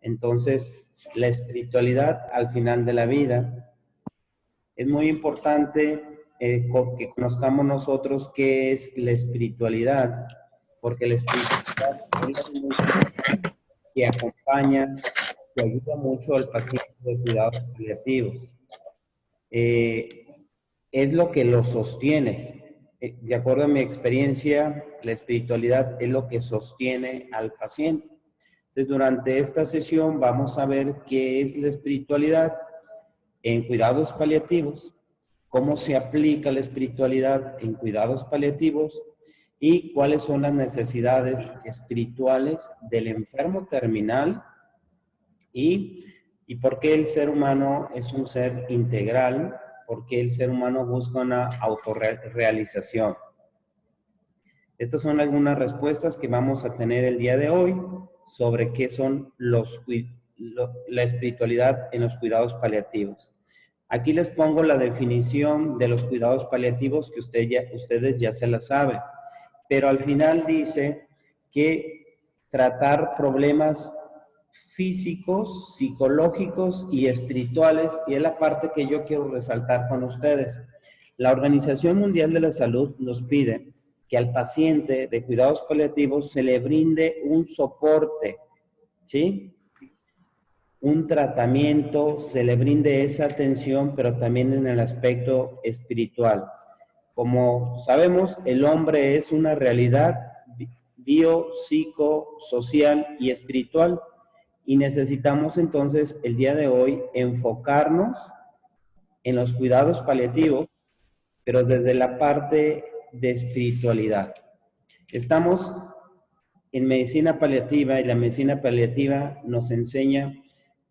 Entonces, la espiritualidad al final de la vida es muy importante que conozcamos nosotros qué es la espiritualidad, porque la espiritualidad es la dimensión que acompaña, que ayuda mucho al paciente de cuidados paliativos. Es lo que lo sostiene. De acuerdo a mi experiencia, la espiritualidad es lo que sostiene al paciente. Entonces, durante esta sesión vamos a ver qué es la espiritualidad en cuidados paliativos, cómo se aplica la espiritualidad en cuidados paliativos y cuáles son las necesidades espirituales del enfermo terminal y por qué el ser humano es un ser integral, por qué el ser humano busca una autorrealización. Estas son algunas respuestas que vamos a tener el día de hoy sobre qué son la espiritualidad en los cuidados paliativos. Aquí les pongo la definición de los cuidados paliativos que ustedes ya se la saben, pero al final dice que tratar problemas físicos, psicológicos y espirituales, y es la parte que yo quiero resaltar con ustedes. La Organización Mundial de la Salud nos pide que al paciente de cuidados paliativos se le brinde un soporte, ¿sí? Un tratamiento, se le brinde esa atención, pero también en el aspecto espiritual. Como sabemos, el hombre es una realidad bio, psico, social y espiritual, y necesitamos entonces el día de hoy enfocarnos en los cuidados paliativos, pero desde la parte de espiritualidad. Estamos en medicina paliativa y la medicina paliativa nos enseña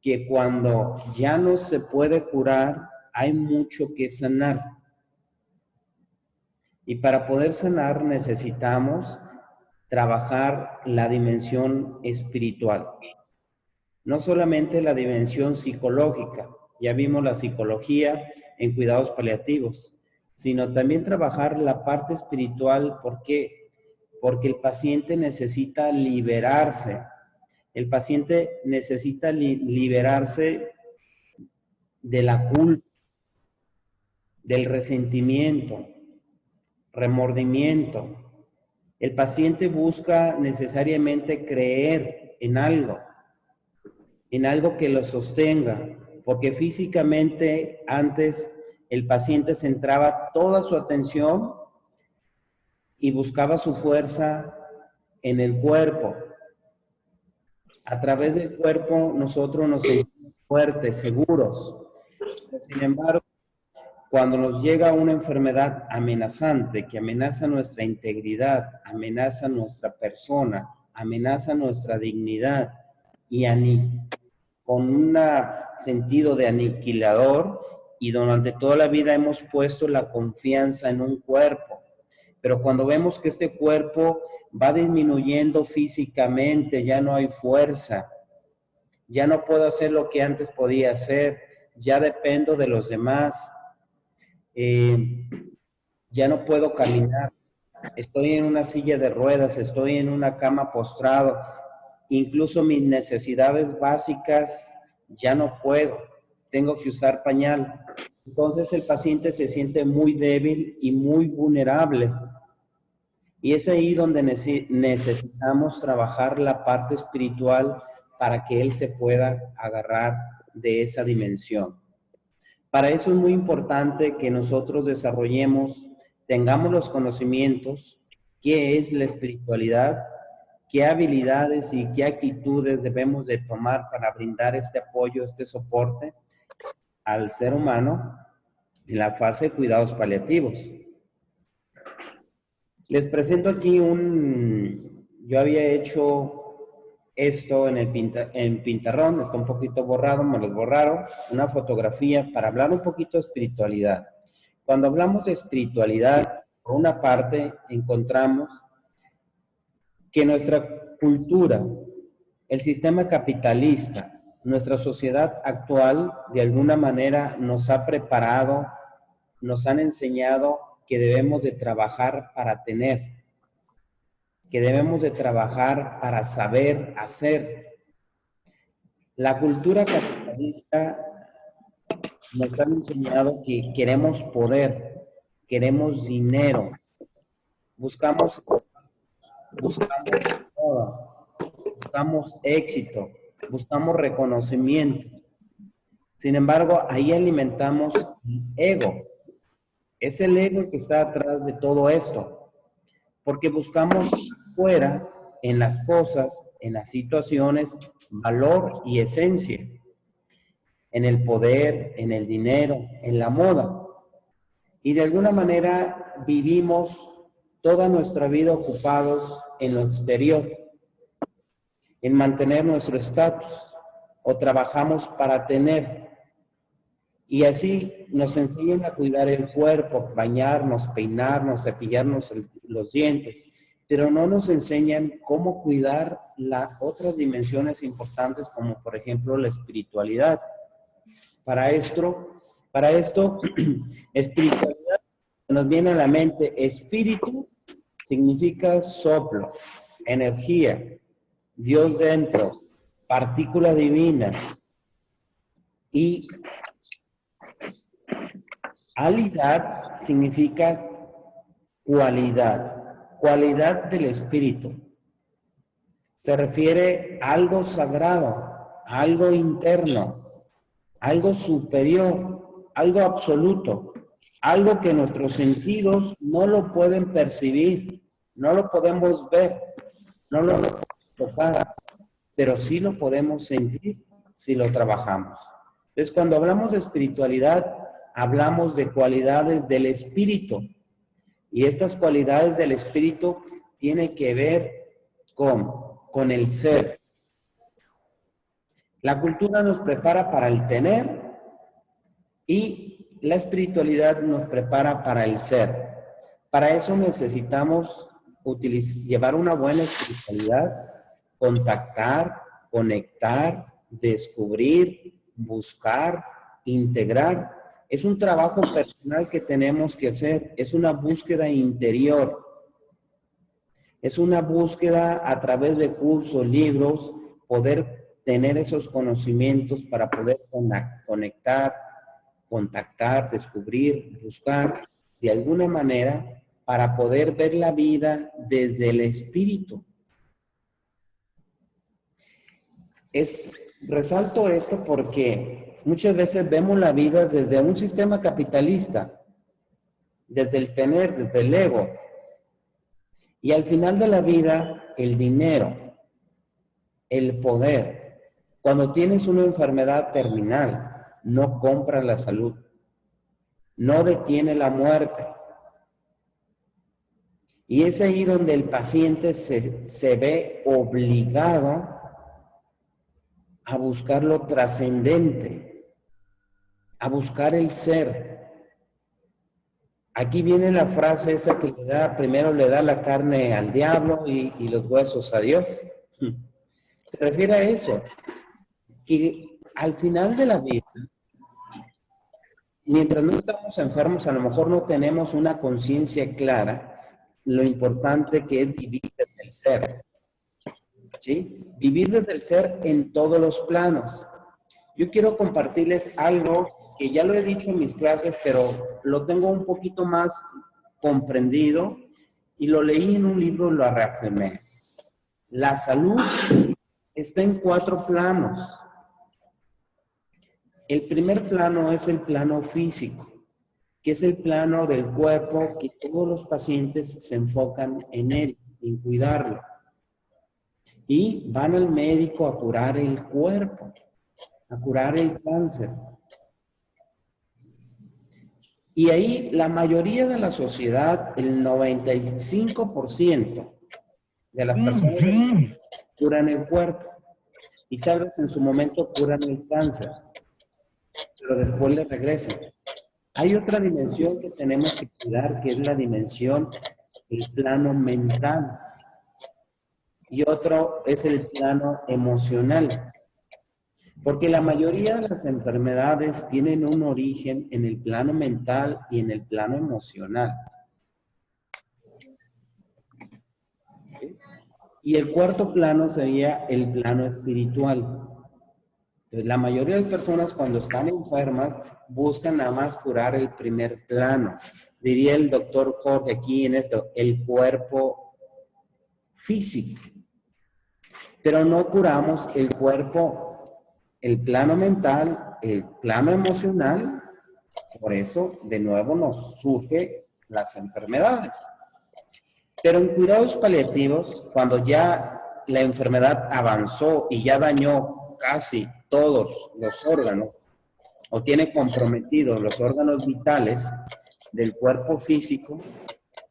que cuando ya no se puede curar, hay mucho que sanar. Y para poder sanar necesitamos trabajar la dimensión espiritual. No solamente la dimensión psicológica, ya vimos la psicología en cuidados paliativos, sino también trabajar la parte espiritual. ¿Por qué? Porque el paciente necesita liberarse. El paciente necesita liberarse de la culpa, del resentimiento, remordimiento. El paciente busca necesariamente creer en algo que lo sostenga, porque físicamente antes el paciente centraba toda su atención y buscaba su fuerza en el cuerpo. A través del cuerpo nosotros nos sentimos fuertes, seguros. Sin embargo, cuando nos llega una enfermedad amenazante, que amenaza nuestra integridad, amenaza nuestra persona, amenaza nuestra dignidad y con un sentido de aniquilador, y durante toda la vida hemos puesto la confianza en un cuerpo, pero cuando vemos que este cuerpo va disminuyendo físicamente, ya no hay fuerza, ya no puedo hacer lo que antes podía hacer, ya dependo de los demás, ya no puedo caminar, estoy en una silla de ruedas, estoy en una cama postrado, incluso mis necesidades básicas ya no puedo, tengo que usar pañal. Entonces el paciente se siente muy débil y muy vulnerable. Y es ahí donde necesitamos trabajar la parte espiritual para que él se pueda agarrar de esa dimensión. Para eso es muy importante que nosotros desarrollemos, tengamos los conocimientos, qué es la espiritualidad, qué habilidades y qué actitudes debemos de tomar para brindar este apoyo, este soporte al ser humano en la fase de cuidados paliativos. Les presento aquí yo había hecho esto en Pintarrón, está un poquito borrado, me los borraron, una fotografía para hablar un poquito de espiritualidad. Cuando hablamos de espiritualidad, por una parte encontramos que nuestra cultura, el sistema capitalista, nuestra sociedad actual, de alguna manera nos ha preparado, nos han enseñado que debemos de trabajar para tener, que debemos de trabajar para saber hacer. La cultura capitalista nos ha enseñado que queremos poder, queremos dinero, buscamos, buscamos moda, buscamos éxito, buscamos reconocimiento. Sin embargo, ahí alimentamos el ego. Es el ego el que está atrás de todo esto, porque buscamos fuera, en las cosas, en las situaciones, valor y esencia, en el poder, en el dinero, en la moda. Y de alguna manera vivimos toda nuestra vida ocupados en lo exterior, en mantener nuestro estatus, o trabajamos para tener. Y así nos enseñan a cuidar el cuerpo, bañarnos, peinarnos, cepillarnos los dientes, pero no nos enseñan cómo cuidar las otras dimensiones importantes, como por ejemplo la espiritualidad. Para esto, espiritualidad nos viene a la mente. Espíritu significa soplo, energía, Dios dentro, partícula divina. Y alidad significa cualidad del espíritu. Se refiere a algo sagrado, a algo interno, algo superior, algo absoluto, algo que nuestros sentidos no lo pueden percibir, no lo podemos ver, no lo podemos tocar, pero sí lo podemos sentir si lo trabajamos. Entonces, cuando hablamos de espiritualidad, hablamos de cualidades del espíritu, y estas cualidades del espíritu tienen que ver con el ser. La cultura nos prepara para el tener y la espiritualidad nos prepara para el ser. Para eso necesitamos llevar una buena espiritualidad, contactar, conectar, descubrir, buscar, integrar. Es un trabajo personal que tenemos que hacer, es una búsqueda interior, es una búsqueda a través de cursos, libros, poder tener esos conocimientos para poder conectar, contactar, descubrir, buscar, de alguna manera, para poder ver la vida desde el espíritu. Resalto esto porque muchas veces vemos la vida desde un sistema capitalista, desde el tener, desde el ego. Y al final de la vida, el dinero, el poder. Cuando tienes una enfermedad terminal, no compra la salud, no detiene la muerte. Y es ahí donde el paciente se ve obligado a buscar lo trascendente, a buscar el ser. Aquí viene la frase esa que primero le da la carne al diablo y los huesos a Dios. Se refiere a eso, que al final de la vida, mientras no estamos enfermos, a lo mejor no tenemos una conciencia clara lo importante que es vivir desde el ser, ¿sí? Vivir desde el ser en todos los planos. Yo quiero compartirles algo que ya lo he dicho en mis clases, pero lo tengo un poquito más comprendido y lo leí en un libro y lo reafirmé. La salud está en 4 planos. El primer plano es el plano físico, que es el plano del cuerpo que todos los pacientes se enfocan en él, en cuidarlo. Y van al médico a curar el cuerpo, a curar el cáncer. Y ahí la mayoría de la sociedad, el 95% de las personas curan el cuerpo y tal vez en su momento curan el cáncer, pero después le regresan. Hay otra dimensión que tenemos que cuidar, que es la dimensión, el plano mental. Y otro es el plano emocional. Porque la mayoría de las enfermedades tienen un origen en el plano mental y en el plano emocional. Y el cuarto plano sería el plano espiritual. Entonces, la mayoría de las personas cuando están enfermas buscan nada más curar el primer plano. Diría el doctor Jorge aquí en esto, el cuerpo físico. Pero no curamos el cuerpo, el plano mental, el plano emocional. Por eso, de nuevo, nos surgen las enfermedades. Pero en cuidados paliativos, cuando ya la enfermedad avanzó y ya dañó casi todos los órganos, o tiene comprometidos los órganos vitales del cuerpo físico,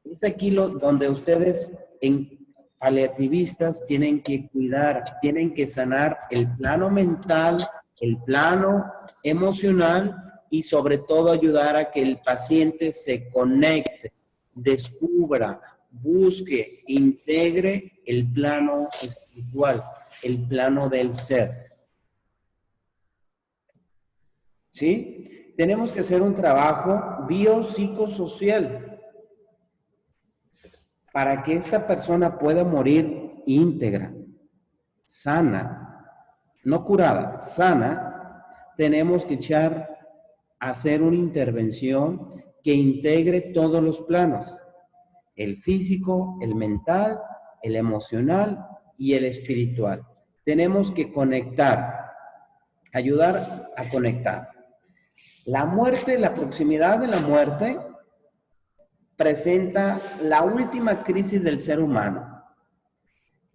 es aquí donde ustedes en paliativistas tienen que cuidar, tienen que sanar el plano mental, el plano emocional y sobre todo ayudar a que el paciente se conecte, descubra, busque, integre el plano espiritual, el plano del ser. ¿Sí? Tenemos que hacer un trabajo biopsicosocial para que esta persona pueda morir íntegra, sana, no curada, sana. Tenemos que hacer una intervención que integre todos los planos, el físico, el mental, el emocional y el espiritual. Tenemos que conectar, ayudar a conectar. La muerte, la proximidad de la muerte presenta la última crisis del ser humano.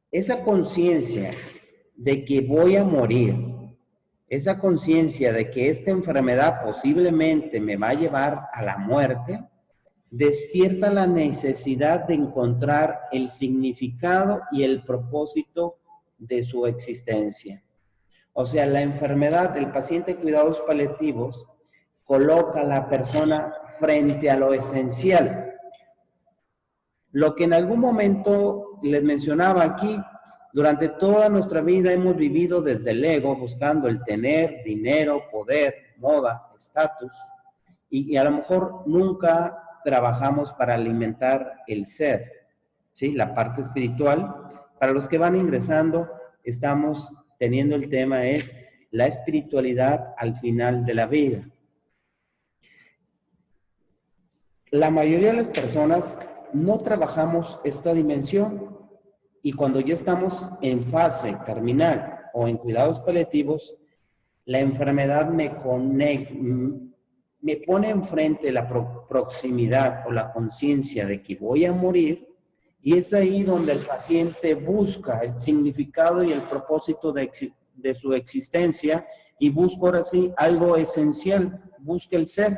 Esa conciencia de que voy a morir, esa conciencia de que esta enfermedad posiblemente me va a llevar a la muerte, despierta la necesidad de encontrar el significado y el propósito de su existencia. O sea, la enfermedad del paciente de cuidados paliativos coloca a la persona frente a lo esencial. Lo que en algún momento les mencionaba aquí, durante toda nuestra vida hemos vivido desde el ego, buscando el tener, dinero, poder, moda, estatus, y a lo mejor nunca trabajamos para alimentar el ser, ¿sí? La parte espiritual. Para los que van ingresando, estamos teniendo el tema es la espiritualidad al final de la vida. La mayoría de las personas no trabajamos esta dimensión y cuando ya estamos en fase terminal o en cuidados paliativos, la enfermedad me pone enfrente la proximidad o la conciencia de que voy a morir y es ahí donde el paciente busca el significado y el propósito de su existencia y busca ahora sí algo esencial, busca el ser,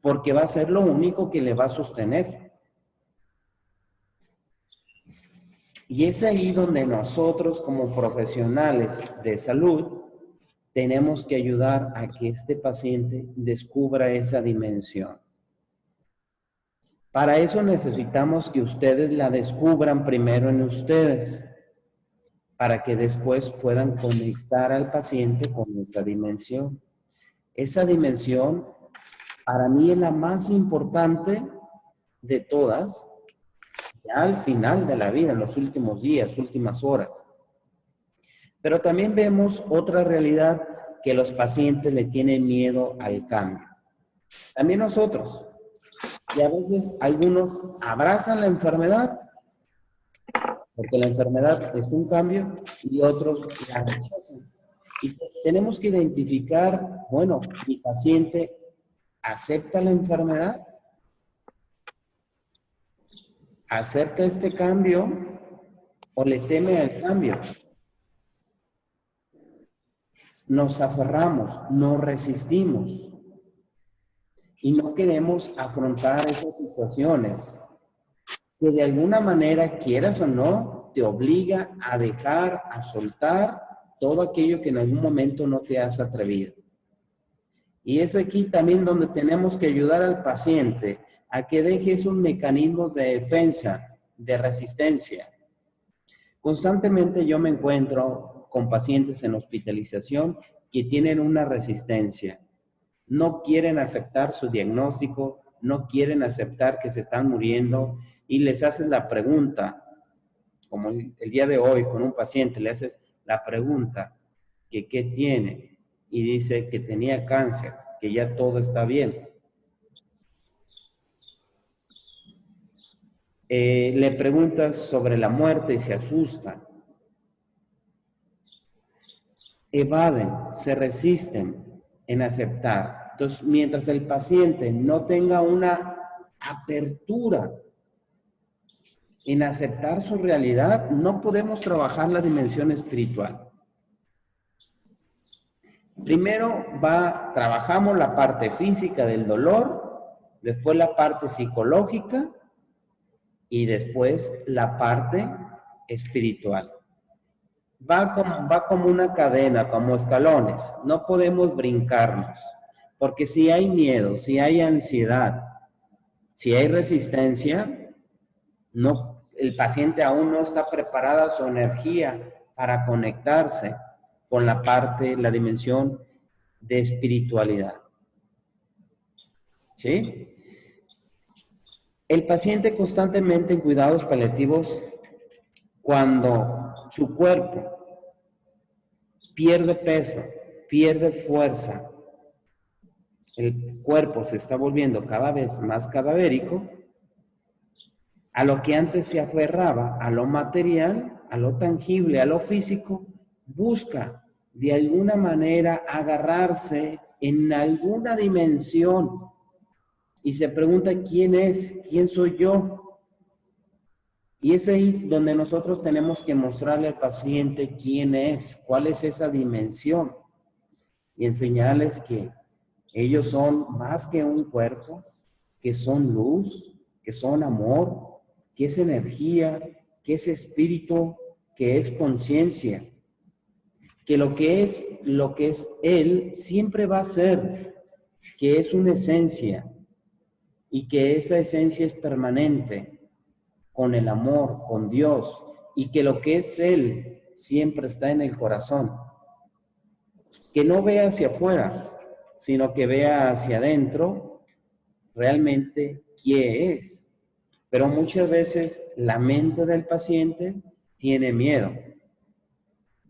porque va a ser lo único que le va a sostener. Y es ahí donde nosotros como profesionales de salud tenemos que ayudar a que este paciente descubra esa dimensión. Para eso necesitamos que ustedes la descubran primero en ustedes, para que después puedan conectar al paciente con esa dimensión. Esa dimensión para mí es la más importante de todas, ya al final de la vida, en los últimos días, últimas horas. Pero también vemos otra realidad, que los pacientes le tienen miedo al cambio. También nosotros. Y a veces algunos abrazan la enfermedad, porque la enfermedad es un cambio, y otros la rechazan. Y tenemos que identificar, bueno, mi paciente acepta la enfermedad, acepta este cambio o le teme al cambio. Nos aferramos, nos resistimos y no queremos afrontar esas situaciones que de alguna manera, quieras o no, te obliga a dejar, a soltar todo aquello que en algún momento no te has atrevido. Y es aquí también donde tenemos que ayudar al paciente a que deje esos mecanismos de defensa, de resistencia. Constantemente yo me encuentro con pacientes en hospitalización que tienen una resistencia. No quieren aceptar su diagnóstico, no quieren aceptar que se están muriendo y les haces la pregunta, como el día de hoy con un paciente, le haces la pregunta, que qué tiene y dice que tenía cáncer, que ya todo está bien. Le preguntas sobre la muerte y se asustan. Evaden, se resisten en aceptar. Entonces, mientras el paciente no tenga una apertura en aceptar su realidad, no podemos trabajar la dimensión espiritual. Primero trabajamos la parte física del dolor, después la parte psicológica y después la parte espiritual. Va como una cadena, como escalones. No podemos brincarnos, porque si hay miedo, si hay ansiedad, si hay resistencia, el paciente aún no está preparada su energía para conectarse con la dimensión de espiritualidad. ¿Sí? El paciente constantemente en cuidados paliativos, cuando su cuerpo pierde peso, pierde fuerza, el cuerpo se está volviendo cada vez más cadavérico, a lo que antes se aferraba, a lo material, a lo tangible, a lo físico, busca de alguna manera agarrarse en alguna dimensión y se pregunta quién es, quién soy yo. Y es ahí donde nosotros tenemos que mostrarle al paciente quién es, cuál es esa dimensión y enseñarles que ellos son más que un cuerpo, que son luz, que son amor, que es energía, que es espíritu, que es conciencia, que lo que es Él siempre va a ser, que es una esencia y que esa esencia es permanente con el amor, con Dios, y que lo que es Él siempre está en el corazón. Que no vea hacia afuera, sino que vea hacia adentro realmente qué es. Pero muchas veces la mente del paciente tiene miedo.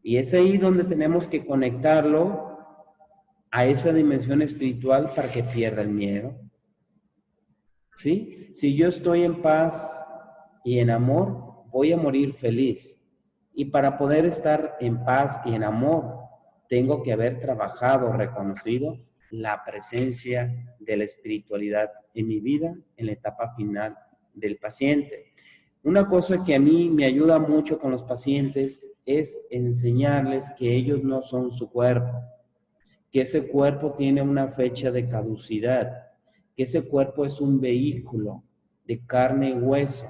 Y es ahí donde tenemos que conectarlo a esa dimensión espiritual para que pierda el miedo. ¿Sí? Si yo estoy en paz y en amor, voy a morir feliz. Y para poder estar en paz y en amor, tengo que haber trabajado, reconocido la presencia de la espiritualidad en mi vida en la etapa final del paciente. Una cosa que a mí me ayuda mucho con los pacientes es enseñarles que ellos no son su cuerpo, que ese cuerpo tiene una fecha de caducidad, que ese cuerpo es un vehículo de carne y hueso,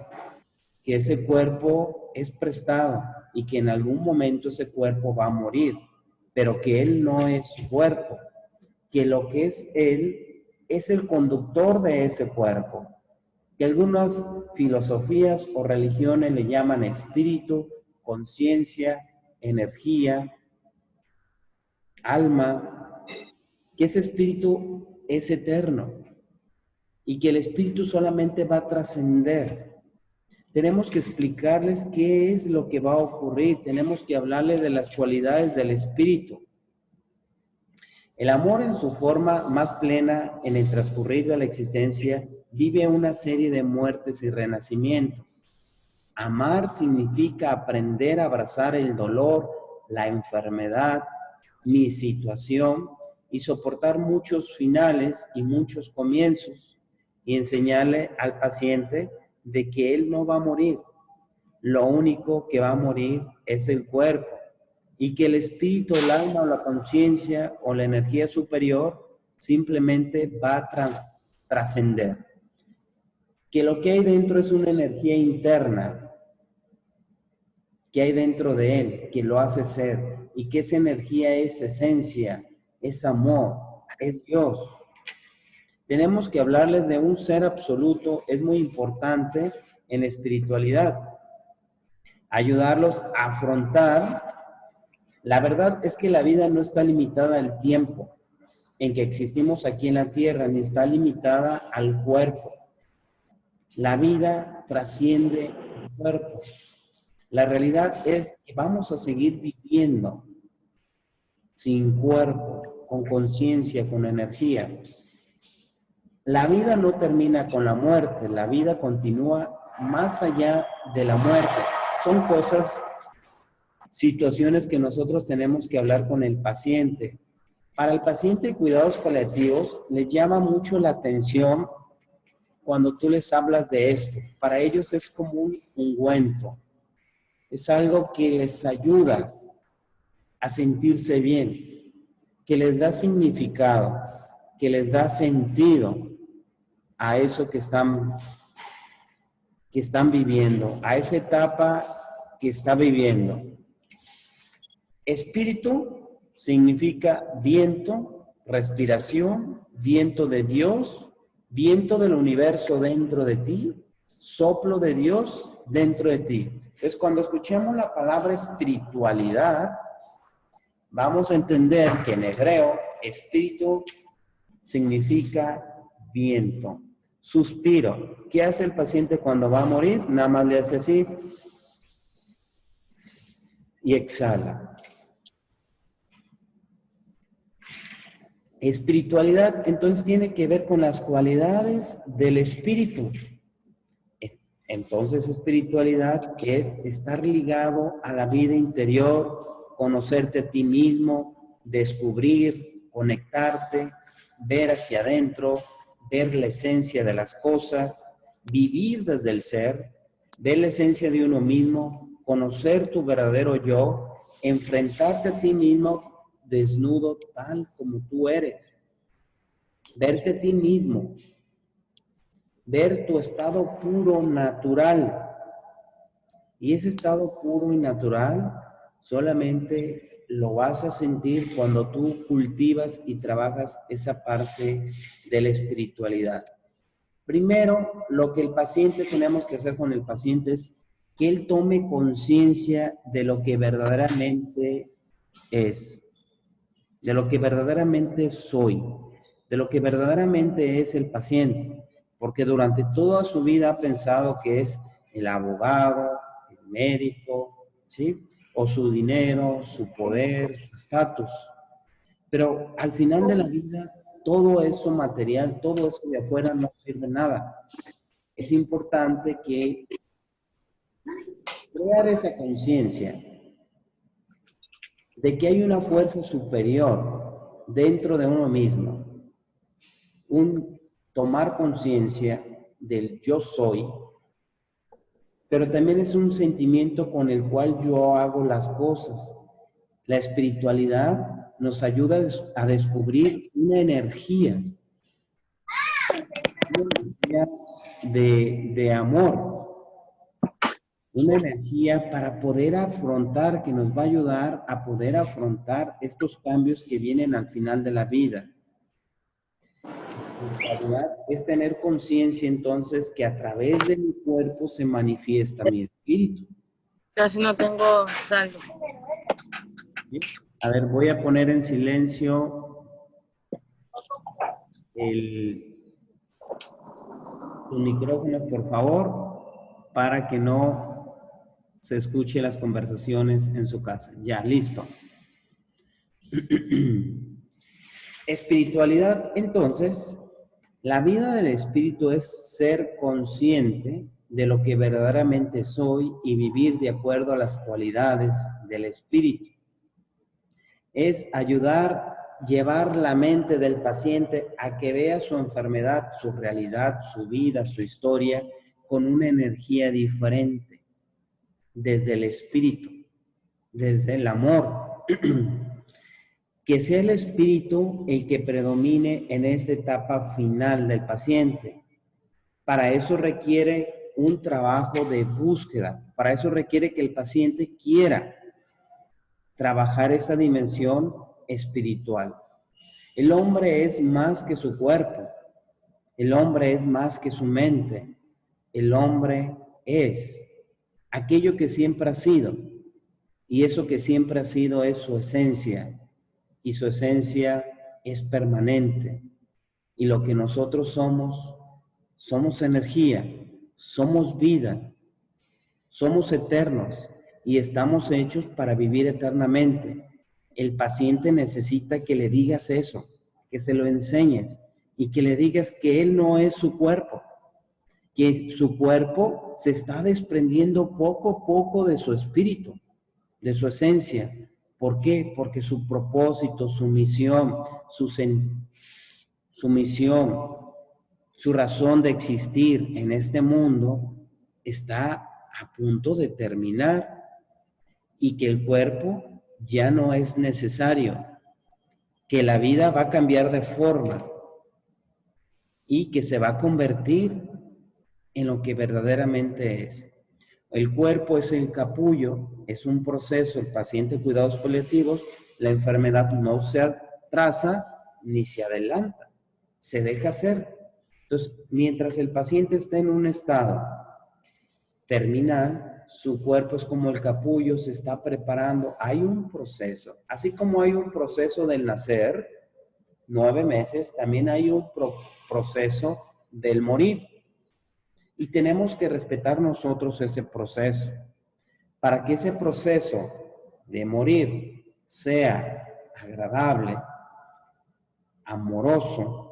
que ese cuerpo es prestado y que en algún momento ese cuerpo va a morir, pero que él no es su cuerpo, que lo que es él es el conductor de ese cuerpo, que algunas filosofías o religiones le llaman espíritu, conciencia, energía, alma, que ese espíritu es eterno y que el espíritu solamente va a trascender. Tenemos que explicarles qué es lo que va a ocurrir, tenemos que hablarles de las cualidades del espíritu. El amor en su forma más plena en el transcurrir de la existencia vive una serie de muertes y renacimientos. Amar significa aprender a abrazar el dolor, la enfermedad, mi situación y soportar muchos finales y muchos comienzos y enseñarle al paciente de que él no va a morir. Lo único que va a morir es el cuerpo y que el espíritu, el alma o la conciencia o la energía superior simplemente va a trascender. Que lo que hay dentro es una energía interna que hay dentro de él, que lo hace ser, y que esa energía es esencia, es amor, es Dios. Tenemos que hablarles de un ser absoluto, es muy importante en espiritualidad. Ayudarlos a afrontar. La verdad es que la vida no está limitada al tiempo en que existimos aquí en la tierra, ni está limitada al cuerpo. La vida trasciende el cuerpo. La realidad es que vamos a seguir viviendo sin cuerpo, con conciencia, con energía. La vida no termina con la muerte, la vida continúa más allá de la muerte. Son cosas, situaciones que nosotros tenemos que hablar con el paciente. Para el paciente de cuidados paliativos, les llama mucho la atención cuando tú les hablas de esto. Para ellos es como un ungüento. Es algo que les ayuda a sentirse bien, que les da significado, que les da sentido a eso que están viviendo, a esa etapa que está viviendo. Espíritu significa viento, respiración, viento de Dios, viento del universo dentro de ti, soplo de Dios dentro de ti. Entonces, cuando escuchemos la palabra espiritualidad, vamos a entender que en hebreo, espíritu significa viento. Suspiro. ¿Qué hace el paciente cuando va a morir? Nada más le hace así y exhala. Espiritualidad, entonces, tiene que ver con las cualidades del espíritu. Entonces, espiritualidad es estar ligado a la vida interior, conocerte a ti mismo, descubrir, conectarte, ver hacia adentro, ver la esencia de las cosas, vivir desde el ser, ver la esencia de uno mismo, conocer tu verdadero yo, enfrentarte a ti mismo desnudo tal como tú eres, verte a ti mismo, ver tu estado puro natural. Y ese estado puro y natural solamente lo vas a sentir cuando tú cultivas y trabajas esa parte de la espiritualidad. Primero, lo que el paciente tenemos que hacer con el paciente es que él tome conciencia de lo que verdaderamente es, de lo que verdaderamente soy, de lo que verdaderamente es el paciente, porque durante toda su vida ha pensado que es el abogado, el médico, ¿sí? O su dinero, su poder, su estatus. Pero al final de la vida, todo eso material, todo eso de afuera no sirve nada. Es importante que crear esa conciencia de que hay una fuerza superior dentro de uno mismo, un tomar conciencia del yo soy, pero también es un sentimiento con el cual yo hago las cosas. La espiritualidad nos ayuda a descubrir una energía de amor, una energía para poder afrontar, que nos va a ayudar a poder afrontar estos cambios que vienen al final de la vida. Es tener conciencia entonces que a través de mi cuerpo se manifiesta mi espíritu. Casi no tengo saldo. ¿Sí? A ver, voy a poner en silencio tus micrófonos, por favor, para que no se escuchen las conversaciones en su casa. Ya, listo. Espiritualidad, entonces, la vida del espíritu es ser consciente de lo que verdaderamente soy y vivir de acuerdo a las cualidades del espíritu. Es ayudar, llevar la mente del paciente a que vea su enfermedad, su realidad, su vida, su historia, con una energía diferente, desde el espíritu, desde el amor. Que sea el espíritu el que predomine en esta etapa final del paciente. Para eso requiere un trabajo de búsqueda, para eso requiere que el paciente quiera trabajar esa dimensión espiritual. El hombre es más que su cuerpo, el hombre es más que su mente, el hombre es aquello que siempre ha sido, y eso que siempre ha sido es su esencia, y su esencia es permanente. Y lo que nosotros somos, somos energía, somos vida, somos eternos y estamos hechos para vivir eternamente. El paciente necesita que le digas eso, que se lo enseñes y que le digas que él no es su cuerpo, que su cuerpo se está desprendiendo poco a poco de su espíritu, de su esencia. ¿Por qué? Porque su propósito, su misión, su misión, su razón de existir en este mundo está a punto de terminar y que el cuerpo ya no es necesario, que la vida va a cambiar de forma y que se va a convertir en lo que verdaderamente es. El cuerpo es el capullo, es un proceso, el paciente de cuidados paliativos, la enfermedad no se atrasa ni se adelanta, se deja hacer. Entonces, mientras el paciente está en un estado terminal, su cuerpo es como el capullo, se está preparando, hay un proceso, así como hay un proceso del nacer, 9 meses, también hay un proceso del morir. Y tenemos que respetar nosotros ese proceso. Para que ese proceso de morir sea agradable, amoroso,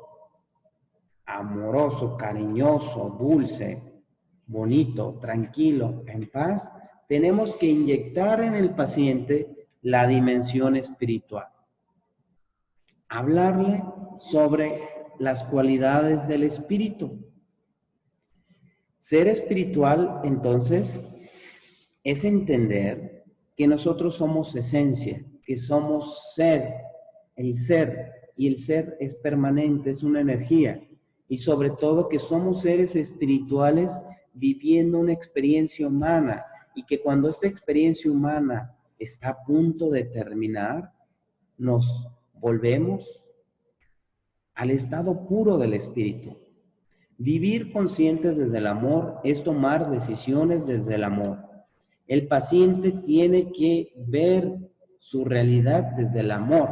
cariñoso, dulce, bonito, tranquilo, en paz, tenemos que inyectar en el paciente la dimensión espiritual. Hablarle sobre las cualidades del espíritu. Ser espiritual, entonces, es entender que nosotros somos esencia, que somos ser, y el ser es permanente, es una energía, y sobre todo que somos seres espirituales viviendo una experiencia humana, y que cuando esta experiencia humana está a punto de terminar, nos volvemos al estado puro del espíritu. Vivir conscientes desde el amor es tomar decisiones desde el amor. El paciente tiene que ver su realidad desde el amor.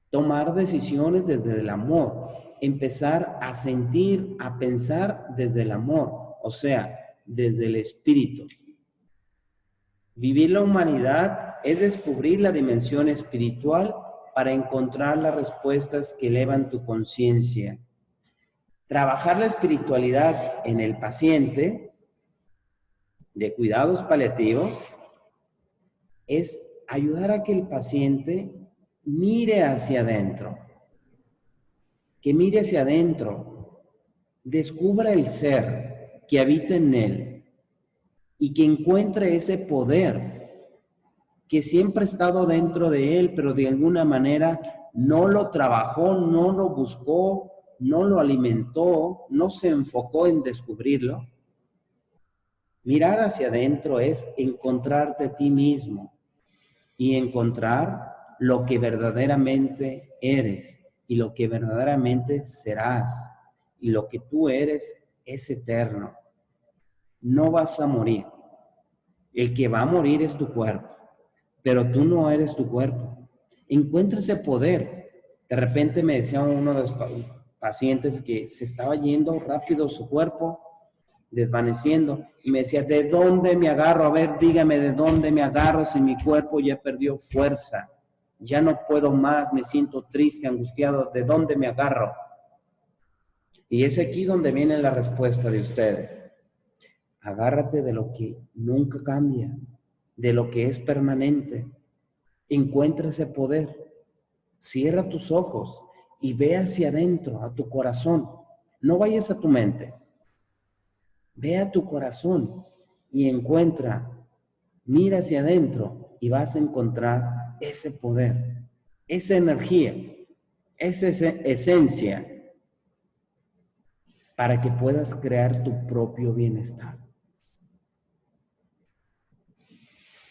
Tomar decisiones desde el amor. Empezar a sentir, a pensar desde el amor, o sea, desde el espíritu. Vivir la humanidad es descubrir la dimensión espiritual para encontrar las respuestas que elevan tu conciencia. Trabajar la espiritualidad en el paciente de cuidados paliativos es ayudar a que el paciente mire hacia adentro, que mire hacia adentro, descubra el ser que habita en él y que encuentre ese poder que siempre ha estado dentro de él, pero de alguna manera no lo trabajó, no lo buscó, no lo alimentó, no se enfocó en descubrirlo. Mirar hacia adentro es encontrarte a ti mismo y encontrar lo que verdaderamente eres y lo que verdaderamente serás. Y lo que tú eres es eterno. No vas a morir. El que va a morir es tu cuerpo, pero tú no eres tu cuerpo. Encuentra ese poder. De repente me decía uno de los pacientes que se estaba yendo rápido su cuerpo, desvaneciendo, y me decía, ¿de dónde me agarro? A ver, dígame, ¿de dónde me agarro si mi cuerpo ya perdió fuerza? Ya no puedo más, me siento triste, angustiado, ¿de dónde me agarro? Y es aquí donde viene la respuesta de ustedes. Agárrate de lo que nunca cambia, de lo que es permanente. Encuentra ese poder. Cierra tus ojos y ve hacia adentro, a tu corazón. No vayas a tu mente. Ve a tu corazón y encuentra, mira hacia adentro y vas a encontrar ese poder, esa energía, esa esencia para que puedas crear tu propio bienestar.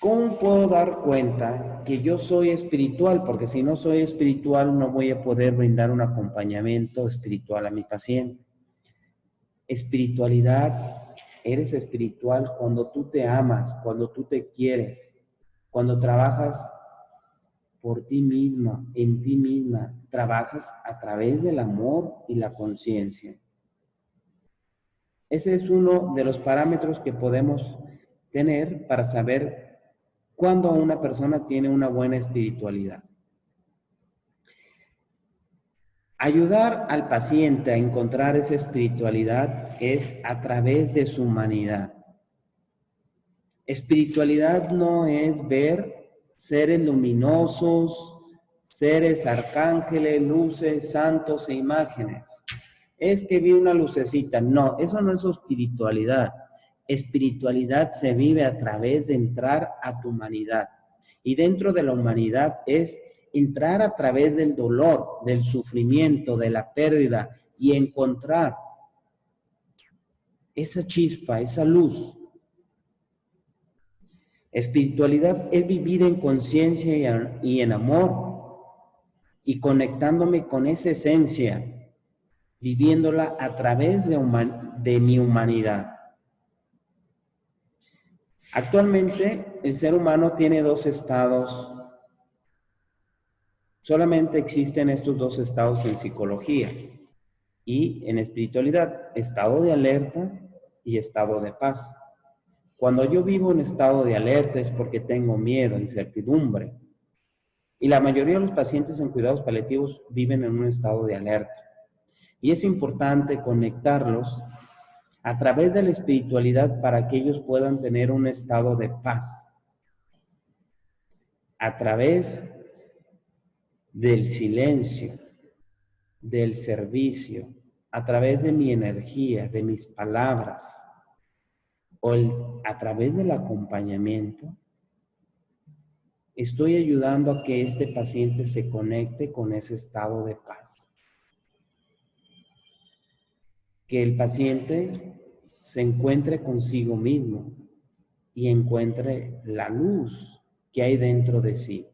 ¿Cómo puedo dar cuenta que yo soy espiritual? Porque si no soy espiritual no voy a poder brindar un acompañamiento espiritual a mi paciente. Espiritualidad, eres espiritual cuando tú te amas, cuando tú te quieres, cuando trabajas por ti misma, en ti misma, trabajas a través del amor y la conciencia. Ese es uno de los parámetros que podemos tener para saber cuando una persona tiene una buena espiritualidad. Ayudar al paciente a encontrar esa espiritualidad es a través de su humanidad. Espiritualidad no es ver seres luminosos, seres arcángeles, luces, santos e imágenes. Es que vi una lucecita. No, eso no es espiritualidad. Espiritualidad se vive a través de entrar a tu humanidad. Y dentro de la humanidad es entrar a través del dolor, del sufrimiento, de la pérdida y encontrar esa chispa, esa luz. Espiritualidad es vivir en conciencia y en amor y conectándome con esa esencia, viviéndola a través de mi humanidad. Actualmente, el ser humano tiene dos estados. Solamente existen estos dos estados en psicología y en espiritualidad: estado de alerta y estado de paz. Cuando yo vivo en estado de alerta es porque tengo miedo, incertidumbre. Y la mayoría de los pacientes en cuidados paliativos viven en un estado de alerta. Y es importante conectarlos a través de la espiritualidad para que ellos puedan tener un estado de paz. A través del silencio, del servicio, a través de mi energía, de mis palabras, o a través del acompañamiento, estoy ayudando a que este paciente se conecte con ese estado de paz. Que el paciente se encuentre consigo mismo y encuentre la luz que hay dentro de sí.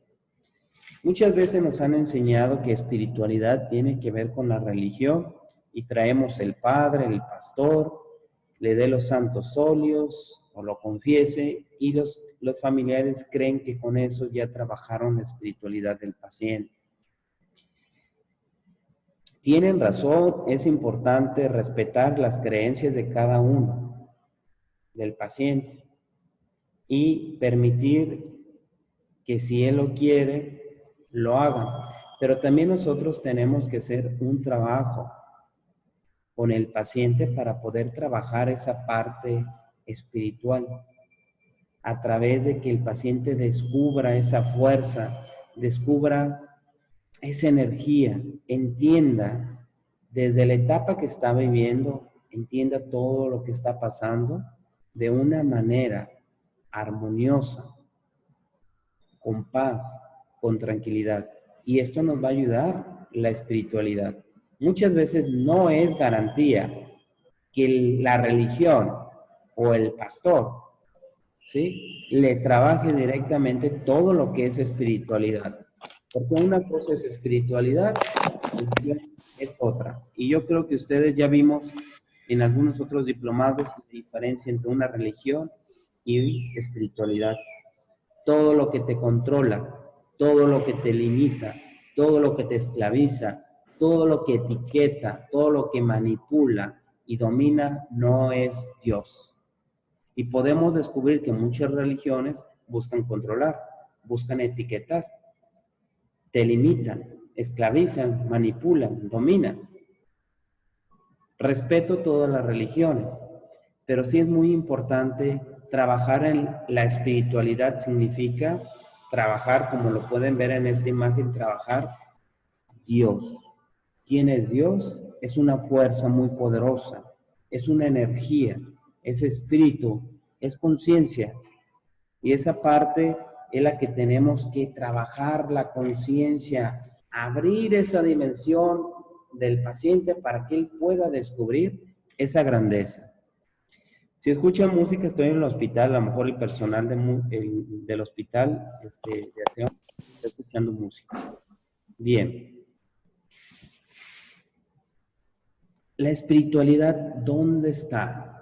Muchas veces nos han enseñado que espiritualidad tiene que ver con la religión y traemos el padre, el pastor, le dé los santos óleos o lo confiese y los familiares creen que con eso ya trabajaron la espiritualidad del paciente. Tienen razón, es importante respetar las creencias de cada uno del paciente y permitir que si él lo quiere, lo hagan. Pero también nosotros tenemos que hacer un trabajo con el paciente para poder trabajar esa parte espiritual a través de que el paciente descubra esa fuerza, descubra esa energía, entienda desde la etapa que está viviendo, entienda todo lo que está pasando de una manera armoniosa, con paz, con tranquilidad. Y esto nos va a ayudar la espiritualidad. Muchas veces no es garantía que la religión o el pastor, ¿sí?, le trabaje directamente todo lo que es espiritualidad. Porque una cosa es espiritualidad, es otra. Y yo creo que ustedes ya vimos en algunos otros diplomados la diferencia entre una religión y espiritualidad. Todo lo que te controla, todo lo que te limita, todo lo que te esclaviza, todo lo que etiqueta, todo lo que manipula y domina no es Dios. Y podemos descubrir que muchas religiones buscan controlar, buscan etiquetar, te limitan, esclavizan, manipulan, dominan. Respeto todas las religiones, pero sí es muy importante trabajar en la espiritualidad. Significa trabajar, como lo pueden ver en esta imagen, trabajar Dios. ¿Quién es Dios? Es una fuerza muy poderosa, es una energía, es espíritu, es conciencia. Y esa parte es la que tenemos que trabajar, la conciencia, abrir esa dimensión del paciente para que él pueda descubrir esa grandeza. Si escuchan música, estoy en el hospital, a lo mejor el personal del hospital de aseo está escuchando música. Bien. La espiritualidad, ¿dónde está?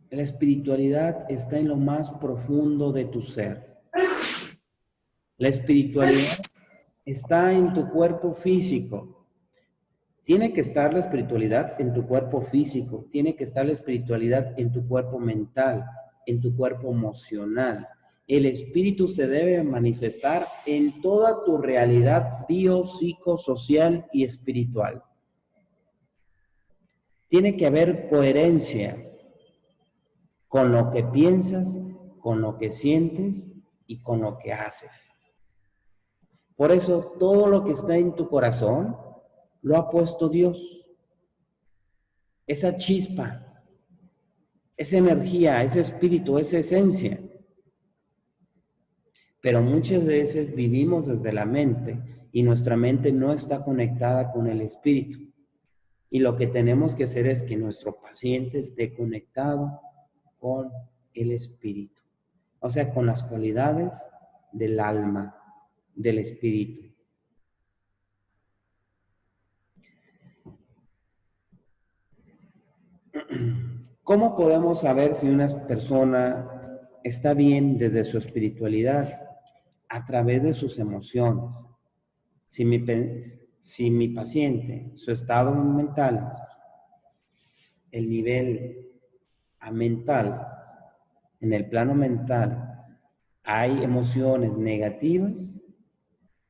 La espiritualidad está en lo más profundo de tu ser. La espiritualidad está en tu cuerpo físico. Tiene que estar la espiritualidad en tu cuerpo físico, tiene que estar la espiritualidad en tu cuerpo mental, en tu cuerpo emocional. El espíritu se debe manifestar en toda tu realidad biopsicosocial y espiritual. Tiene que haber coherencia con lo que piensas, con lo que sientes y con lo que haces. Por eso, todo lo que está en tu corazón lo ha puesto Dios. Esa chispa, esa energía, ese espíritu, esa esencia. Pero muchas veces vivimos desde la mente y nuestra mente no está conectada con el espíritu. Y lo que tenemos que hacer es que nuestro paciente esté conectado con el espíritu. O sea, con las cualidades del alma, del espíritu. ¿Cómo podemos saber si una persona está bien desde su espiritualidad? A través de sus emociones. Si mi paciente, su estado mental, el nivel mental, en el plano mental, hay emociones negativas,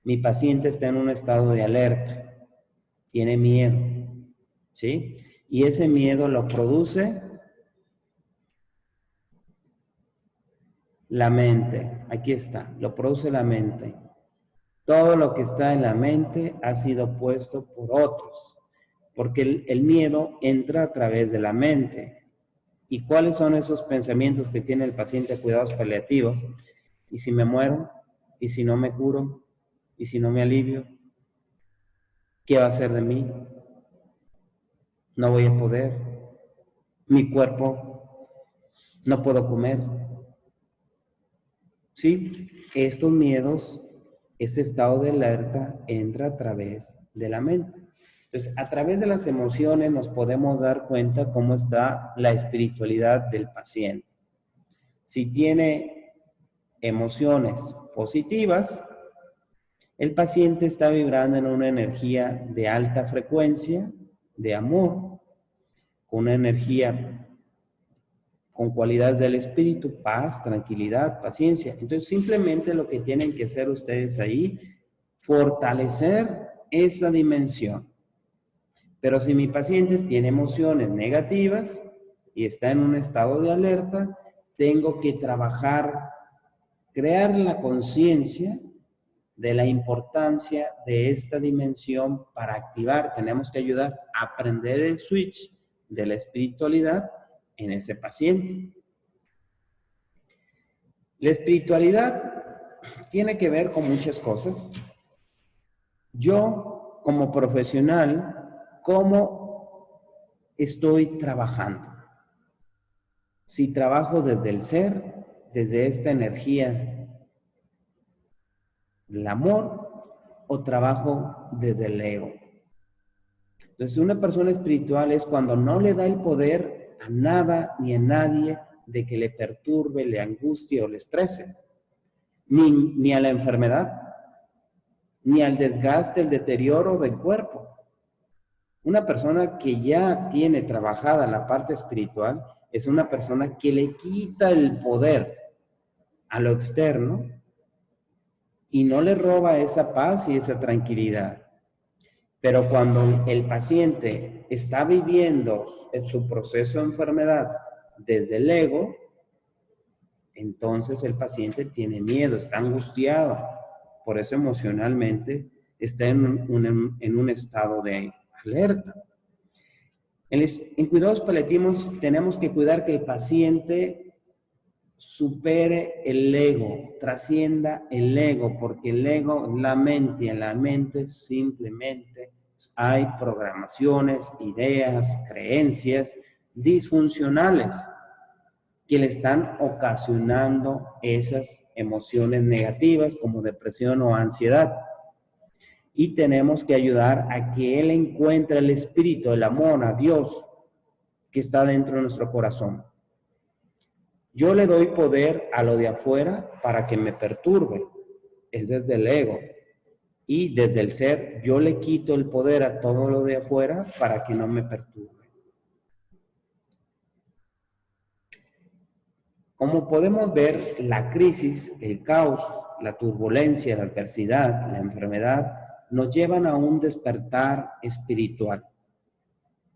mi paciente está en un estado de alerta, tiene miedo, ¿sí? Y ese miedo lo produce la mente. Aquí está, lo produce la mente. Todo lo que está en la mente ha sido puesto por otros, porque el miedo entra a través de la mente. ¿Y cuáles son esos pensamientos que tiene el paciente de cuidados paliativos? ¿Y si me muero? ¿Y si no me curo? ¿Y si no me alivio? ¿Qué va a hacer de mí? No voy a poder. Mi cuerpo, no puedo comer. Sí, estos miedos, ese estado de alerta entra a través de la mente. Entonces, a través de las emociones nos podemos dar cuenta cómo está la espiritualidad del paciente. Si tiene emociones positivas, el paciente está vibrando en una energía de alta frecuencia, de amor, con una energía con cualidades del espíritu, paz, tranquilidad, paciencia. Entonces, simplemente lo que tienen que hacer ustedes ahí, fortalecer esa dimensión. Pero si mi paciente tiene emociones negativas y está en un estado de alerta, tengo que trabajar, crear la conciencia de la importancia de esta dimensión para activar. Tenemos que ayudar a aprender el switch de la espiritualidad en ese paciente. La espiritualidad tiene que ver con muchas cosas. Yo, como profesional, ¿cómo estoy trabajando? Si trabajo desde el ser, desde esta energía del amor, o trabajo desde el ego. Entonces, una persona espiritual es cuando no le da el poder a nada ni a nadie de que le perturbe, le angustie o le estrese. Ni a la enfermedad, ni al desgaste, el deterioro del cuerpo. Una persona que ya tiene trabajada la parte espiritual es una persona que le quita el poder a lo externo y no le roba esa paz y esa tranquilidad. Pero cuando el paciente está viviendo en su proceso de enfermedad desde el ego, entonces el paciente tiene miedo, está angustiado. Por eso emocionalmente está en un estado de alerta. En cuidados paliativos tenemos que cuidar que el paciente supere el ego, trascienda el ego, porque el ego es la mente, y en la mente simplemente hay programaciones, ideas, creencias disfuncionales que le están ocasionando esas emociones negativas como depresión o ansiedad. Y tenemos que ayudar a que él encuentre el espíritu, el amor a Dios que está dentro de nuestro corazón. Yo le doy poder a lo de afuera para que me perturbe. Es desde el ego. Y desde el ser, yo le quito el poder a todo lo de afuera para que no me perturbe. Como podemos ver, la crisis, el caos, la turbulencia, la adversidad, la enfermedad, nos llevan a un despertar espiritual.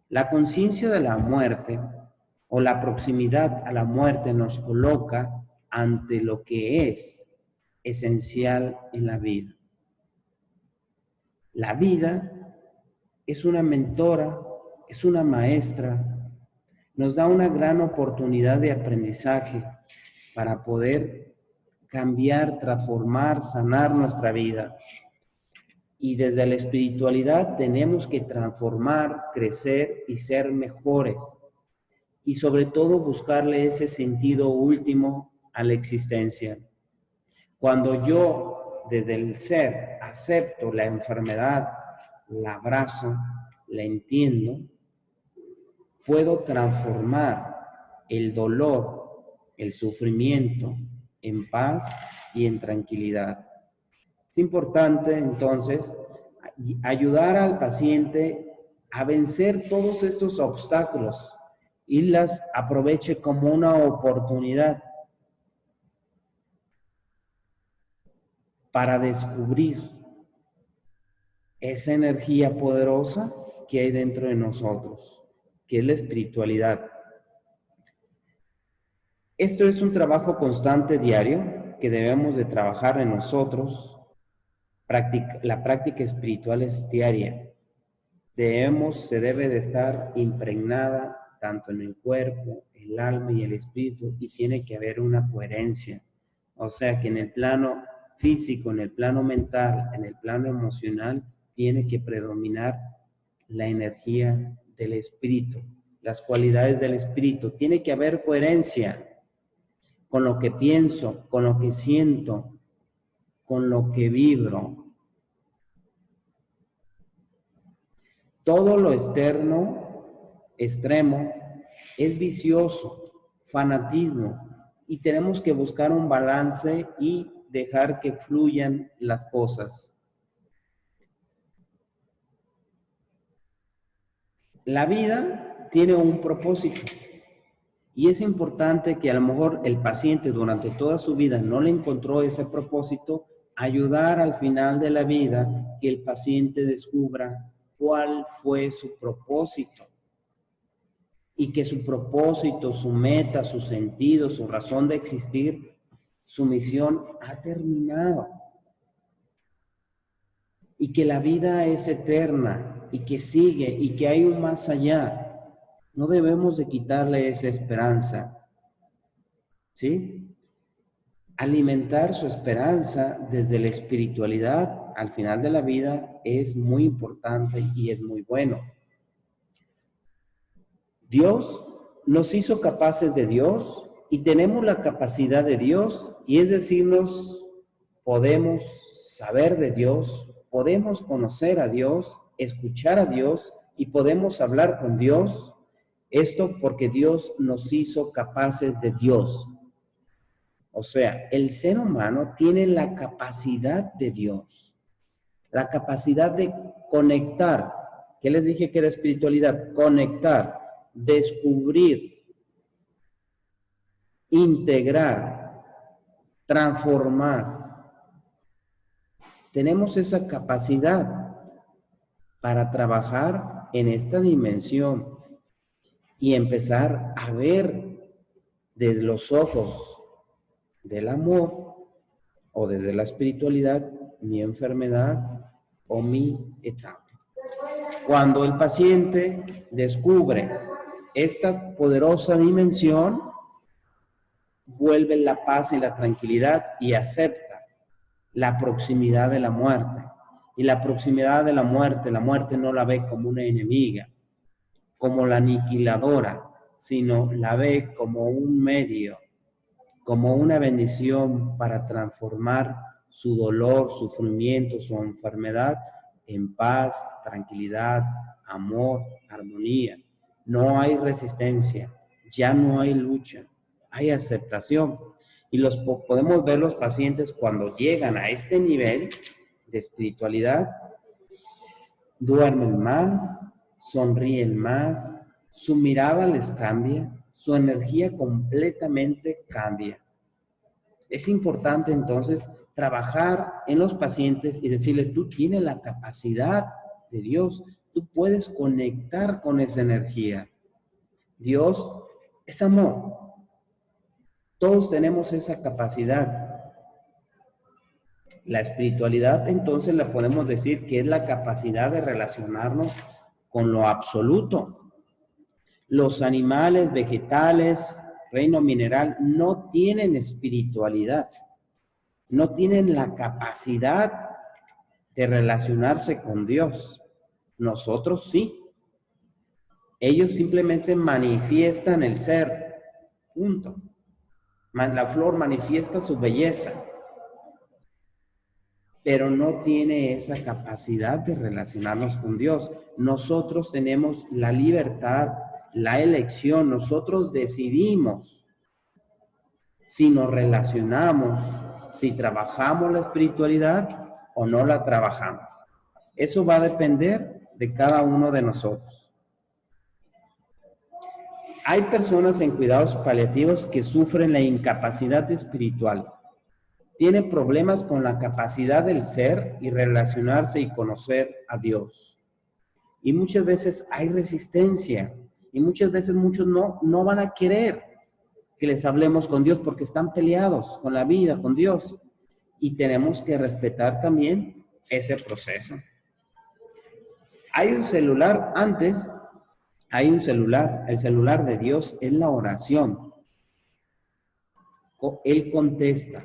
La conciencia de la muerte o la proximidad a la muerte nos coloca ante lo que es esencial en la vida. La vida es una mentora, es una maestra, nos da una gran oportunidad de aprendizaje para poder cambiar, transformar, sanar nuestra vida. Y desde la espiritualidad tenemos que transformar, crecer y ser mejores. Y sobre todo buscarle ese sentido último a la existencia. Cuando yo desde el ser acepto la enfermedad, la abrazo, la entiendo, puedo transformar el dolor, el sufrimiento en paz y en tranquilidad. Es importante entonces ayudar al paciente a vencer todos estos obstáculos y las aproveche como una oportunidad para descubrir esa energía poderosa que hay dentro de nosotros, que es la espiritualidad. Esto es un trabajo constante diario que debemos de trabajar en nosotros. La práctica espiritual es diaria. Se debe de estar impregnada tanto en el cuerpo, el alma y el espíritu, y tiene que haber una coherencia. O sea que en el plano físico, en el plano mental, en el plano emocional, tiene que predominar la energía del espíritu, las cualidades del espíritu. Tiene que haber coherencia con lo que pienso, con lo que siento, con lo que vibro. Todo lo externo, extremo, es vicioso, fanatismo, y tenemos que buscar un balance y dejar que fluyan las cosas. La vida tiene un propósito y es importante que a lo mejor el paciente durante toda su vida no le encontró ese propósito, ayudar al final de la vida que el paciente descubra cuál fue su propósito y que su propósito, su meta, su sentido, su razón de existir, su misión ha terminado y que la vida es eterna y que sigue y que hay un más allá. No debemos de quitarle esa esperanza, ¿sí? Alimentar su esperanza desde la espiritualidad al final de la vida es muy importante y es muy bueno. Dios nos hizo capaces de Dios y tenemos la capacidad de Dios, y es decirnos, podemos saber de Dios, podemos conocer a Dios, escuchar a Dios y podemos hablar con Dios. Esto porque Dios nos hizo capaces de Dios. O sea, el ser humano tiene la capacidad de Dios, la capacidad de conectar. ¿Qué les dije que era espiritualidad? Conectar, descubrir, integrar, transformar. Tenemos esa capacidad para trabajar en esta dimensión y empezar a ver desde los ojos del amor o desde la espiritualidad mi enfermedad o mi etapa. Cuando el paciente descubre esta poderosa dimensión, vuelve la paz y la tranquilidad y acepta la proximidad de la muerte. Y la proximidad de la muerte no la ve como una enemiga, como la aniquiladora, sino la ve como un medio, como una bendición para transformar su dolor, sufrimiento, su enfermedad en paz, tranquilidad, amor, armonía. No hay resistencia, ya no hay lucha, hay aceptación. Y podemos ver los pacientes cuando llegan a este nivel de espiritualidad, duermen más, sonríen más, su mirada les cambia, su energía completamente cambia. Es importante entonces trabajar en los pacientes y decirles, tú tienes la capacidad de Dios, tú puedes conectar con esa energía. Dios es amor. Todos tenemos esa capacidad. La espiritualidad entonces la podemos decir que es la capacidad de relacionarnos con lo absoluto. Los animales, vegetales, reino mineral no tienen espiritualidad. No tienen la capacidad de relacionarse con Dios. Nosotros sí. Ellos simplemente manifiestan el ser. Punto. La flor manifiesta su belleza, pero no tiene esa capacidad de relacionarnos con Dios. Nosotros tenemos la libertad, la elección. Nosotros decidimos si nos relacionamos, si trabajamos la espiritualidad o no la trabajamos. Eso va a depender de cada uno de nosotros. Hay personas en cuidados paliativos que sufren la incapacidad espiritual. Tienen problemas con la capacidad del ser y relacionarse y conocer a Dios. Y muchas veces hay resistencia. Y muchas veces muchos no van a querer que les hablemos con Dios porque están peleados con la vida, con Dios. Y tenemos que respetar también ese proceso. Hay un celular antes, el celular de Dios es la oración. Él contesta,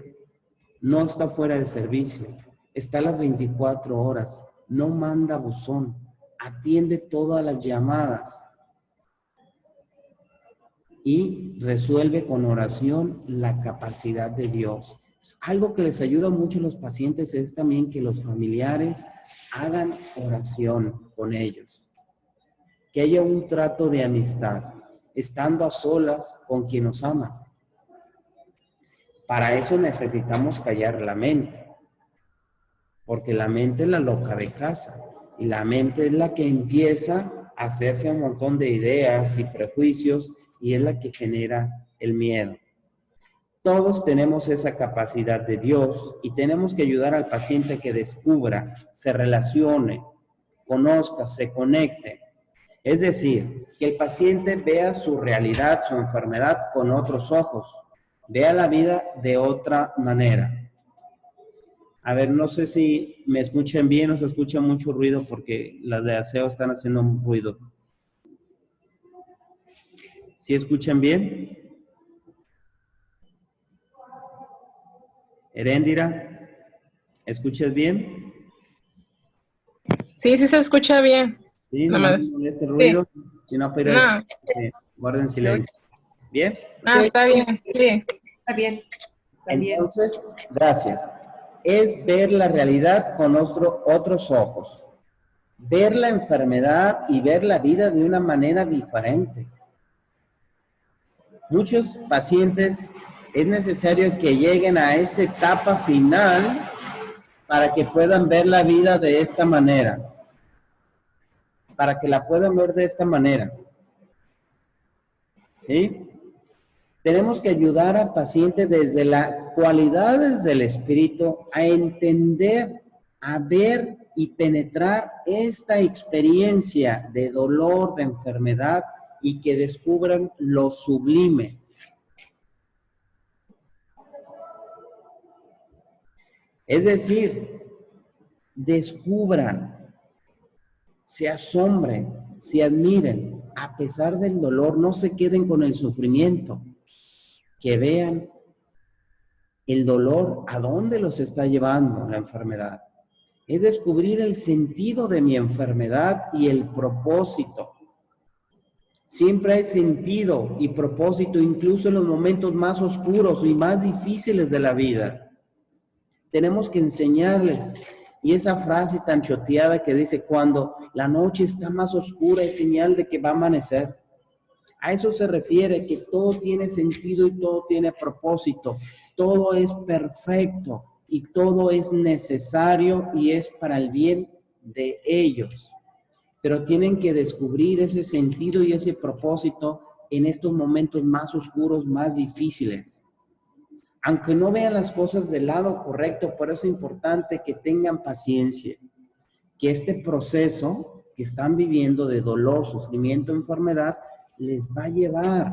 no está fuera de servicio, está a las 24 horas, no manda buzón, atiende todas las llamadas y resuelve con oración la capacidad de Dios. Algo que les ayuda mucho a los pacientes es también que los familiares hagan oración con ellos. Que haya un trato de amistad, estando a solas con quien nos ama. Para eso necesitamos callar la mente, porque la mente es la loca de casa, y la mente es la que empieza a hacerse un montón de ideas y prejuicios, y es la que genera el miedo. Todos tenemos esa capacidad de Dios, y tenemos que ayudar al paciente a que descubra, se relacione, conozca, se conecte. Es decir, que el paciente vea su realidad, su enfermedad con otros ojos, vea la vida de otra manera. A ver, no sé si me escuchan bien o se escucha mucho ruido porque las de aseo están haciendo un ruido. ¿Sí escuchan bien? Heréndira, ¿escuchas bien? Sí, sí se escucha bien. Sí, no me molesta el ruido, sí. Si no, pero No. guarden silencio. ¿Bien? No, está bien, sí. Está bien. Entonces, gracias. Es ver la realidad con otros ojos. Ver la enfermedad y ver la vida de una manera diferente. Muchos pacientes es necesario que lleguen a esta etapa final para que puedan ver la vida de esta manera. Para que la puedan ver de esta manera. ¿Sí? Tenemos que ayudar al paciente desde las cualidades del espíritu a entender, a ver y penetrar esta experiencia de dolor, de enfermedad y que descubran lo sublime. Es decir, descubran, se asombren, se admiren, a pesar del dolor, no se queden con el sufrimiento. Que vean el dolor, a dónde los está llevando la enfermedad. Es descubrir el sentido de mi enfermedad y el propósito. Siempre hay sentido y propósito, incluso en los momentos más oscuros y más difíciles de la vida. Tenemos que enseñarles. Y esa frase tan choteada que dice, cuando la noche está más oscura es señal de que va a amanecer. A eso se refiere, que todo tiene sentido y todo tiene propósito. Todo es perfecto. y todo es necesario y es para el bien de ellos. Pero tienen que descubrir ese sentido y ese propósito en estos momentos más oscuros, más difíciles. Aunque no vean las cosas del lado correcto, por eso es importante que tengan paciencia, que este proceso que están viviendo de dolor, sufrimiento, enfermedad, les va a llevar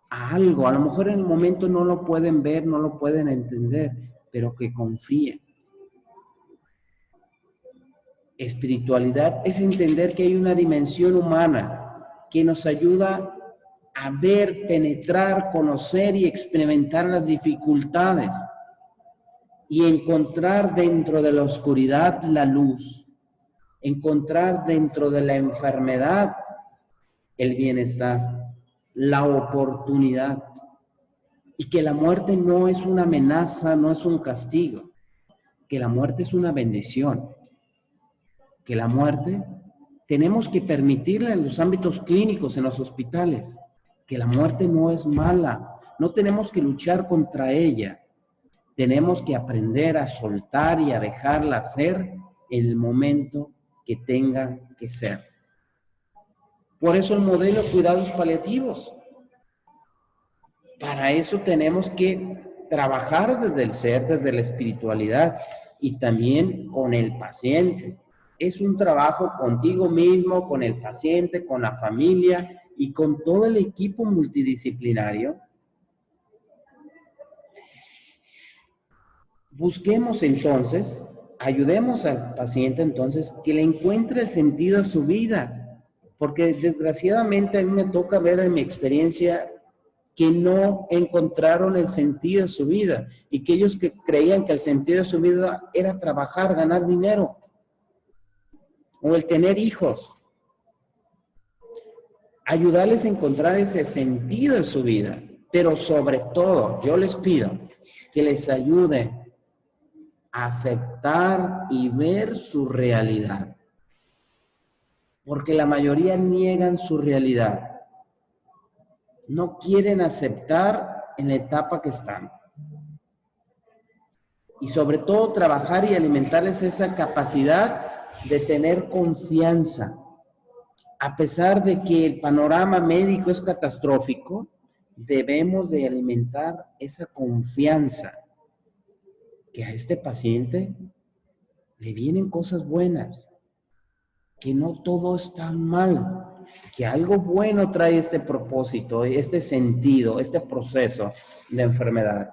a algo. A lo mejor en el momento no lo pueden ver, no lo pueden entender, pero que confíen. Espiritualidad es entender que hay una dimensión humana que nos ayuda a ver, penetrar, conocer y experimentar las dificultades y encontrar dentro de la oscuridad la luz, encontrar dentro de la enfermedad el bienestar, la oportunidad, y que la muerte no es una amenaza, no es un castigo, que la muerte es una bendición, que la muerte tenemos que permitirla en los ámbitos clínicos, en los hospitales, que la muerte no es mala, no tenemos que luchar contra ella, tenemos que aprender a soltar y a dejarla ser en el momento que tenga que ser. Por eso el modelo de cuidados paliativos. Para eso tenemos que trabajar desde el ser, desde la espiritualidad y también con el paciente. Es un trabajo contigo mismo, con el paciente, con la familia y con todo el equipo multidisciplinario. Busquemos entonces, ayudemos al paciente entonces que le encuentre el sentido a su vida, porque desgraciadamente a mí me toca ver en mi experiencia que no encontraron el sentido de su vida y que ellos que creían que el sentido de su vida era trabajar, ganar dinero o el tener hijos. Ayudarles a encontrar ese sentido en su vida, pero sobre todo yo les pido que les ayude a aceptar y ver su realidad, porque la mayoría niegan su realidad. No quieren aceptar en la etapa que están. Y sobre todo trabajar y alimentarles esa capacidad de tener confianza. A pesar de que el panorama médico es catastrófico, debemos de alimentar esa confianza que a este paciente le vienen cosas buenas, que no todo está mal, que algo bueno trae este propósito, este sentido, este proceso de enfermedad.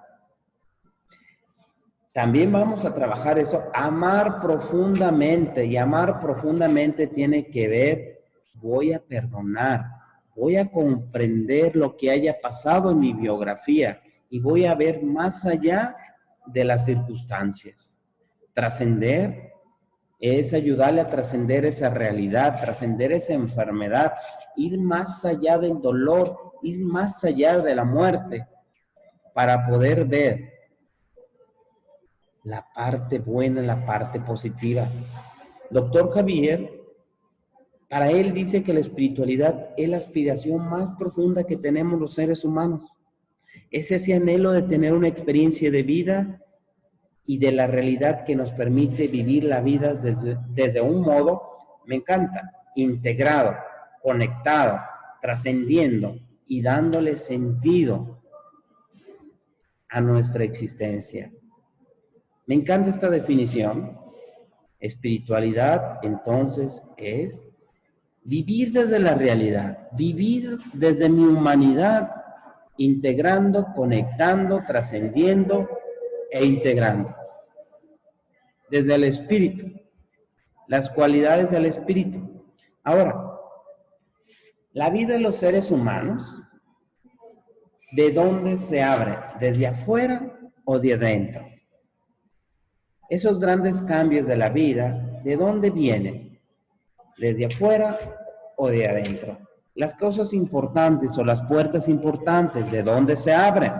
También vamos a trabajar eso, amar profundamente, y amar profundamente tiene que ver, voy a perdonar, voy a comprender lo que haya pasado en mi biografía y voy a ver más allá de las circunstancias. Trascender es ayudarle a trascender esa realidad, trascender esa enfermedad, ir más allá del dolor, ir más allá de la muerte, para poder ver la parte buena, la parte positiva. Doctor Javier, para él dice que la espiritualidad es la aspiración más profunda que tenemos los seres humanos. Es ese anhelo de tener una experiencia de vida y de la realidad que nos permite vivir la vida desde un modo, me encanta, integrado, conectado, trascendiendo y dándole sentido a nuestra existencia. Me encanta esta definición. Espiritualidad, entonces, es vivir desde la realidad, vivir desde mi humanidad, integrando, conectando, trascendiendo e integrando. Desde el espíritu, las cualidades del espíritu. Ahora, la vida de los seres humanos, ¿de dónde se abre? ¿Desde afuera o de adentro? Esos grandes cambios de la vida, ¿de dónde vienen? ¿Desde afuera o de adentro? Las cosas importantes o las puertas importantes, ¿de dónde se abren?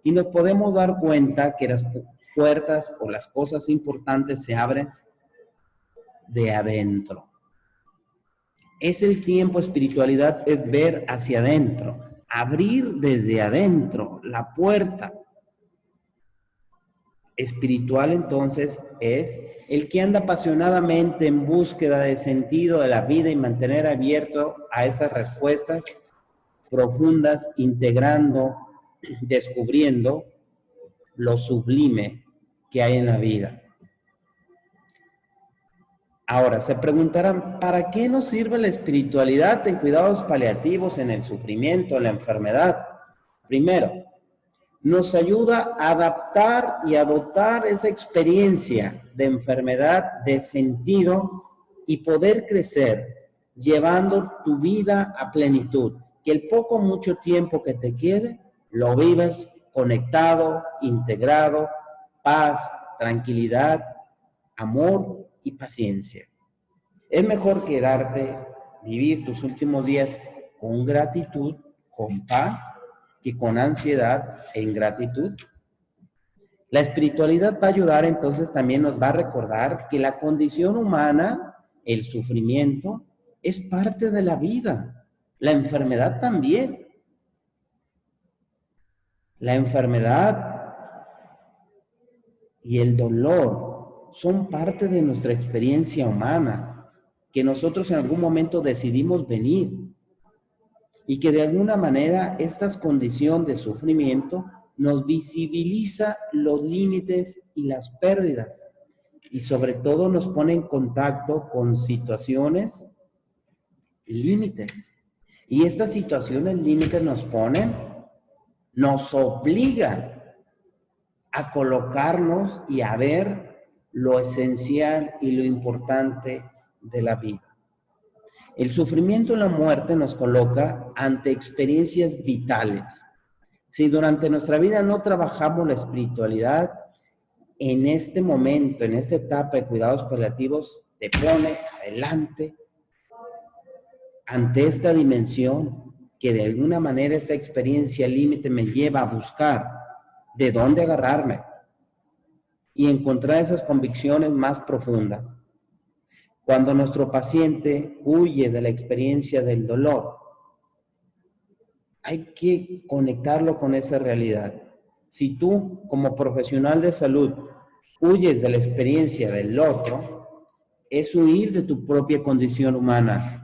Y nos podemos dar cuenta que las puertas o las cosas importantes se abren de adentro. Es el tiempo, espiritualidad, es ver hacia adentro, abrir desde adentro la puerta. espiritual entonces es el que anda apasionadamente en búsqueda de sentido de la vida y mantener abierto a esas respuestas profundas, integrando, descubriendo lo sublime que hay en la vida. Ahora, se preguntarán, ¿para qué nos sirve la espiritualidad en cuidados paliativos, en el sufrimiento, en la enfermedad? Primero, nos ayuda a adaptar y adoptar esa experiencia de enfermedad, de sentido y poder crecer, llevando tu vida a plenitud. Que el poco o mucho tiempo que te quede, lo vivas conectado, integrado, paz, tranquilidad, amor y paciencia. Es mejor quedarte, vivir tus últimos días con gratitud, con paz, que con ansiedad e ingratitud. La espiritualidad va a ayudar, entonces también nos va a recordar que la condición humana, el sufrimiento, es parte de la vida. La enfermedad también. La enfermedad y el dolor son parte de nuestra experiencia humana, que nosotros en algún momento decidimos venir. Y que de alguna manera esta condición de sufrimiento nos visibiliza los límites y las pérdidas. Y sobre todo nos pone en contacto con situaciones límites. Y estas situaciones límites nos obligan a colocarnos y a ver lo esencial y lo importante de la vida. El sufrimiento y la muerte nos coloca ante experiencias vitales. Si durante nuestra vida no trabajamos la espiritualidad, en este momento, en esta etapa de cuidados paliativos, te pone adelante ante esta dimensión que de alguna manera esta experiencia límite me lleva a buscar de dónde agarrarme y encontrar esas convicciones más profundas. Cuando nuestro paciente huye de la experiencia del dolor, hay que conectarlo con esa realidad. Si tú, como profesional de salud, huyes de la experiencia del otro, es huir de tu propia condición humana.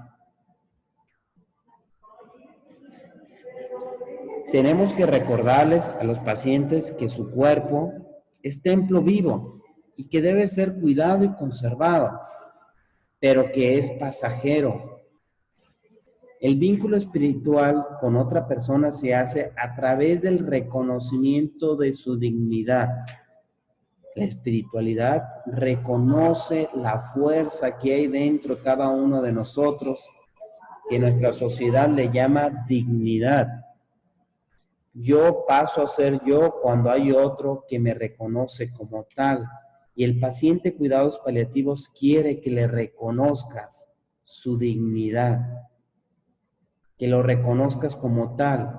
Tenemos que recordarles a los pacientes que su cuerpo es templo vivo y que debe ser cuidado y conservado, pero que es pasajero. El vínculo espiritual con otra persona se hace a través del reconocimiento de su dignidad. La espiritualidad reconoce la fuerza que hay dentro de cada uno de nosotros, que nuestra sociedad le llama dignidad. Yo paso a ser yo cuando hay otro que me reconoce como tal. Y el paciente cuidados paliativos quiere que le reconozcas su dignidad, que lo reconozcas como tal.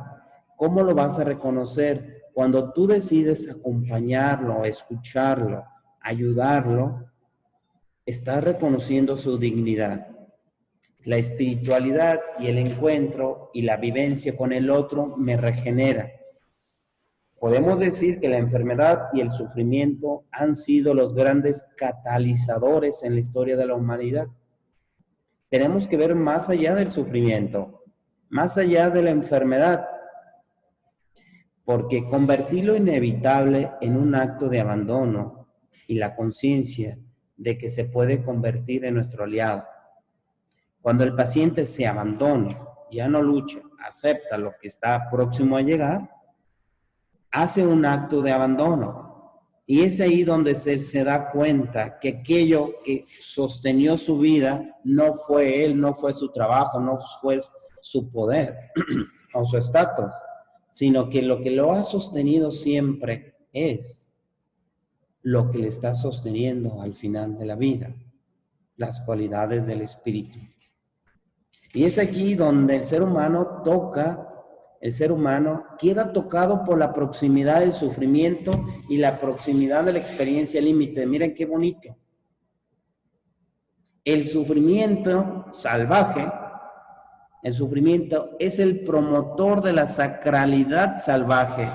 ¿Cómo lo vas a reconocer? Cuando tú decides acompañarlo, escucharlo, ayudarlo, estás reconociendo su dignidad. La espiritualidad y el encuentro y la vivencia con el otro me regenera. Podemos decir que la enfermedad y el sufrimiento han sido los grandes catalizadores en la historia de la humanidad. Tenemos que ver más allá del sufrimiento, más allá de la enfermedad, porque convertir lo inevitable en un acto de abandono y la conciencia de que se puede convertir en nuestro aliado. Cuando el paciente se abandona, ya no lucha, acepta lo que está próximo a llegar, hace un acto de abandono. Y es ahí donde se da cuenta que aquello que sostenió su vida no fue él, no fue su trabajo, no fue su poder o su estatus, sino que lo que lo ha sostenido siempre es lo que le está sosteniendo al final de la vida, las cualidades del espíritu. Y es aquí donde el ser humano queda tocado por la proximidad del sufrimiento y la proximidad de la experiencia límite. Miren qué bonito. El sufrimiento salvaje, el sufrimiento es el promotor de la sacralidad salvaje.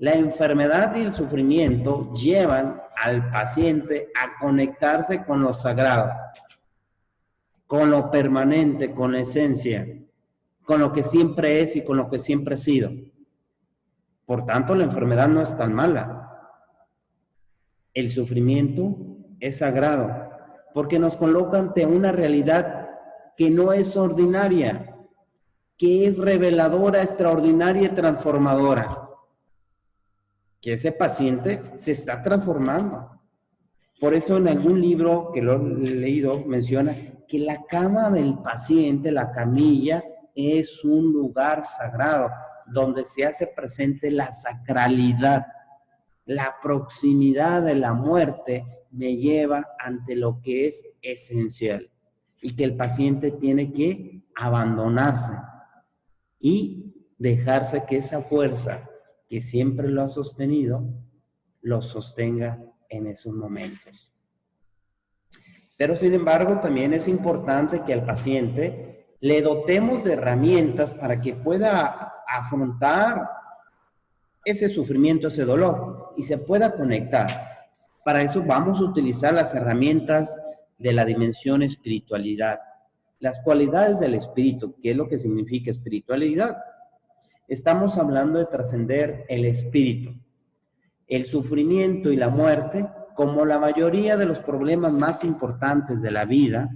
La enfermedad y el sufrimiento llevan al paciente a conectarse con lo sagrado, con lo permanente, con la esencia, con lo que siempre es y con lo que siempre ha sido. Por tanto, la enfermedad no es tan mala. El sufrimiento es sagrado, porque nos coloca ante una realidad que no es ordinaria, que es reveladora, extraordinaria y transformadora. Que ese paciente se está transformando. Por eso en algún libro que lo he leído menciona que la cama del paciente, la camilla, es un lugar sagrado donde se hace presente la sacralidad. La proximidad de la muerte me lleva ante lo que es esencial y que el paciente tiene que abandonarse y dejarse que esa fuerza que siempre lo ha sostenido, lo sostenga en esos momentos. Pero sin embargo, también es importante que al paciente le dotemos de herramientas para que pueda afrontar ese sufrimiento, ese dolor, y se pueda conectar. Para eso vamos a utilizar las herramientas de la dimensión espiritualidad. Las cualidades del espíritu, ¿qué es lo que significa espiritualidad? Estamos hablando de trascender el espíritu. El sufrimiento y la muerte, como la mayoría de los problemas más importantes de la vida,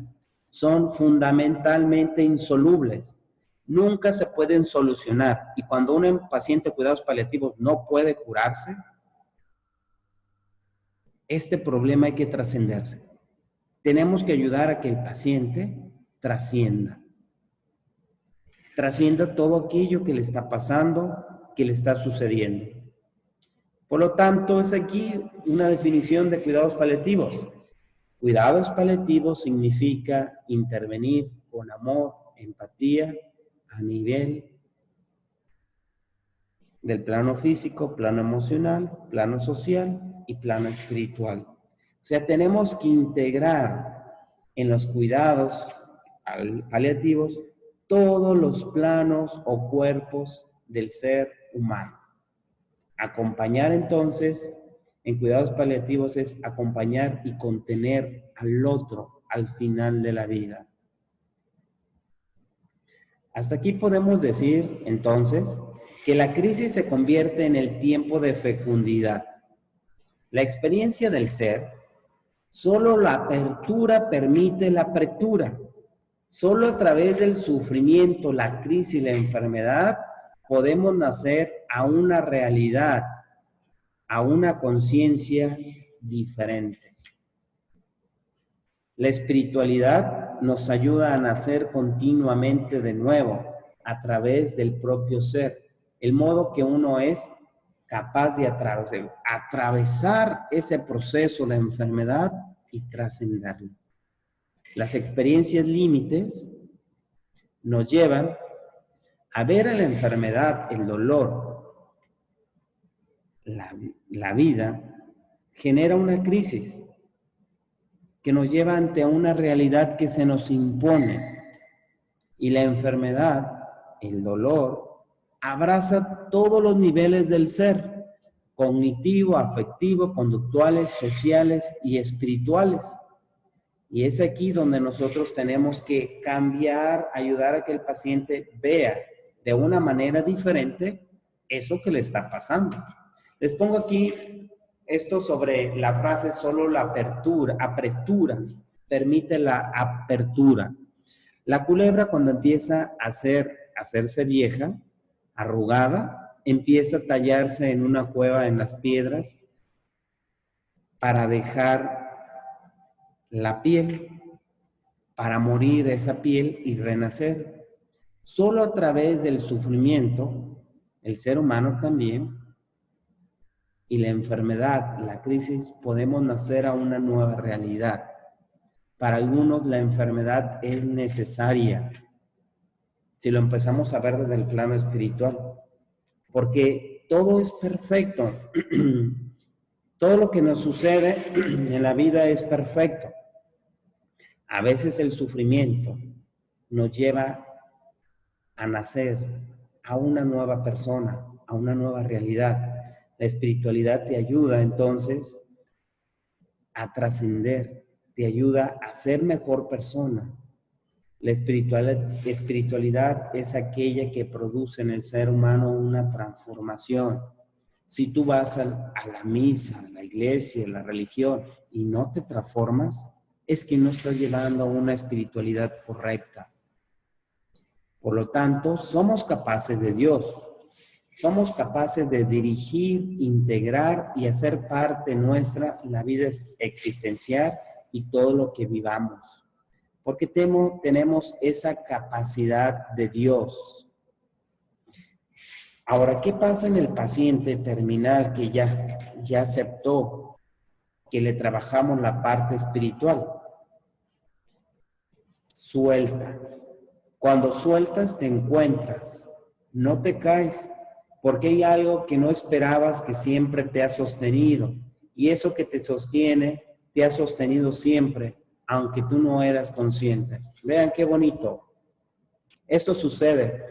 son fundamentalmente insolubles. Nunca se pueden solucionar. Y cuando un paciente de cuidados paliativos no puede curarse, este problema hay que trascenderse. Tenemos que ayudar a que el paciente trascienda todo aquello que le está pasando, que le está sucediendo. Por lo tanto, es aquí una definición de cuidados paliativos. Cuidados paliativos significa intervenir con amor, empatía, a nivel del plano físico, plano emocional, plano social y plano espiritual. O sea, tenemos que integrar en los cuidados paliativos todos los planos o cuerpos del ser humano. Acompañar entonces en cuidados paliativos es acompañar y contener al otro al final de la vida. Hasta aquí podemos decir entonces que la crisis se convierte en el tiempo de fecundidad. La experiencia del ser, solo la apertura permite la apertura. Solo a través del sufrimiento, la crisis y la enfermedad podemos nacer a una realidad, a una conciencia diferente. La espiritualidad nos ayuda a nacer continuamente de nuevo a través del propio ser, el modo que uno es capaz de atravesar ese proceso de enfermedad y trascenderlo. Las experiencias límites nos llevan a ver a la enfermedad, el dolor, la vida, genera una crisis que nos lleva ante una realidad que se nos impone. Y la enfermedad, el dolor, abraza todos los niveles del ser, cognitivo, afectivo, conductuales, sociales y espirituales. Y es aquí donde nosotros tenemos que cambiar, ayudar a que el paciente vea de una manera diferente eso que le está pasando. Les pongo aquí esto sobre la frase solo la apertura permite la apertura. La culebra cuando empieza a hacerse vieja, arrugada, empieza a tallarse en una cueva en las piedras para dejar la piel, para morir esa piel y renacer. Solo a través del sufrimiento, el ser humano también, y la enfermedad, la crisis, podemos nacer a una nueva realidad. Para algunos la enfermedad es necesaria, si lo empezamos a ver desde el plano espiritual, porque todo es perfecto. Todo lo que nos sucede en la vida es perfecto. A veces el sufrimiento nos lleva a nacer a una nueva persona, a una nueva realidad. La espiritualidad te ayuda entonces a trascender, te ayuda a ser mejor persona. La espiritualidad es aquella que produce en el ser humano una transformación. Si tú vas a la misa, a la iglesia, a la religión y no te transformas, es que no estás llevando una espiritualidad correcta. Por lo tanto, somos capaces de Dios. Somos capaces de dirigir, integrar y hacer parte nuestra la vida existencial y todo lo que vivamos. Porque tenemos esa capacidad de Dios. Ahora, ¿qué pasa en el paciente terminal que ya aceptó que le trabajamos la parte espiritual? Suelta. Cuando sueltas te encuentras, no te caes, porque hay algo que no esperabas que siempre te ha sostenido. Y eso que te sostiene, te ha sostenido siempre, aunque tú no eras consciente. Vean qué bonito. Esto sucede.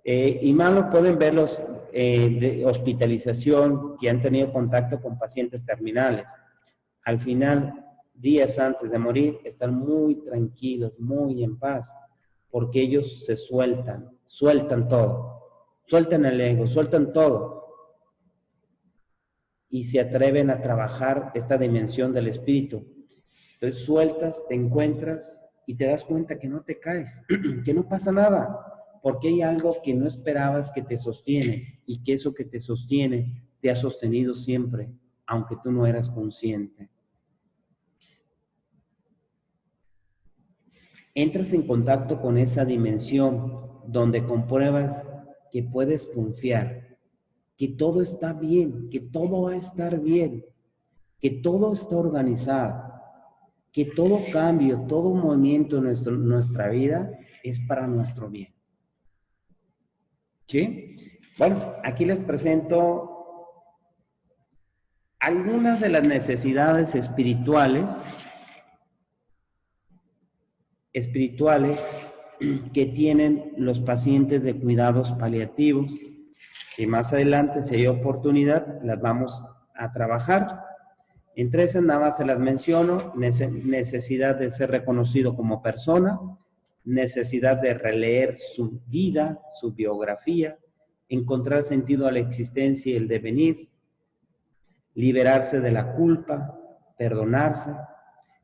Y más lo pueden ver los de hospitalización que han tenido contacto con pacientes terminales. Al final, días antes de morir, están muy tranquilos, muy en paz, porque ellos se sueltan todo, sueltan el ego, sueltan todo, y se atreven a trabajar esta dimensión del espíritu. Entonces sueltas, te encuentras y te das cuenta que no te caes, que no pasa nada, porque hay algo que no esperabas que te sostiene, y que eso que te sostiene te ha sostenido siempre, aunque tú no eras consciente. Entras en contacto con esa dimensión donde compruebas que puedes confiar, que todo está bien, que todo va a estar bien, que todo está organizado, que todo cambio, todo movimiento en nuestra vida es para nuestro bien. ¿Sí? Bueno, aquí les presento algunas de las necesidades espirituales que tienen los pacientes de cuidados paliativos, y más adelante, si hay oportunidad, las vamos a trabajar. Entre esas nada más se las menciono: necesidad de ser reconocido como persona, necesidad de releer su vida, su biografía, encontrar sentido a la existencia y el devenir, liberarse de la culpa, perdonarse,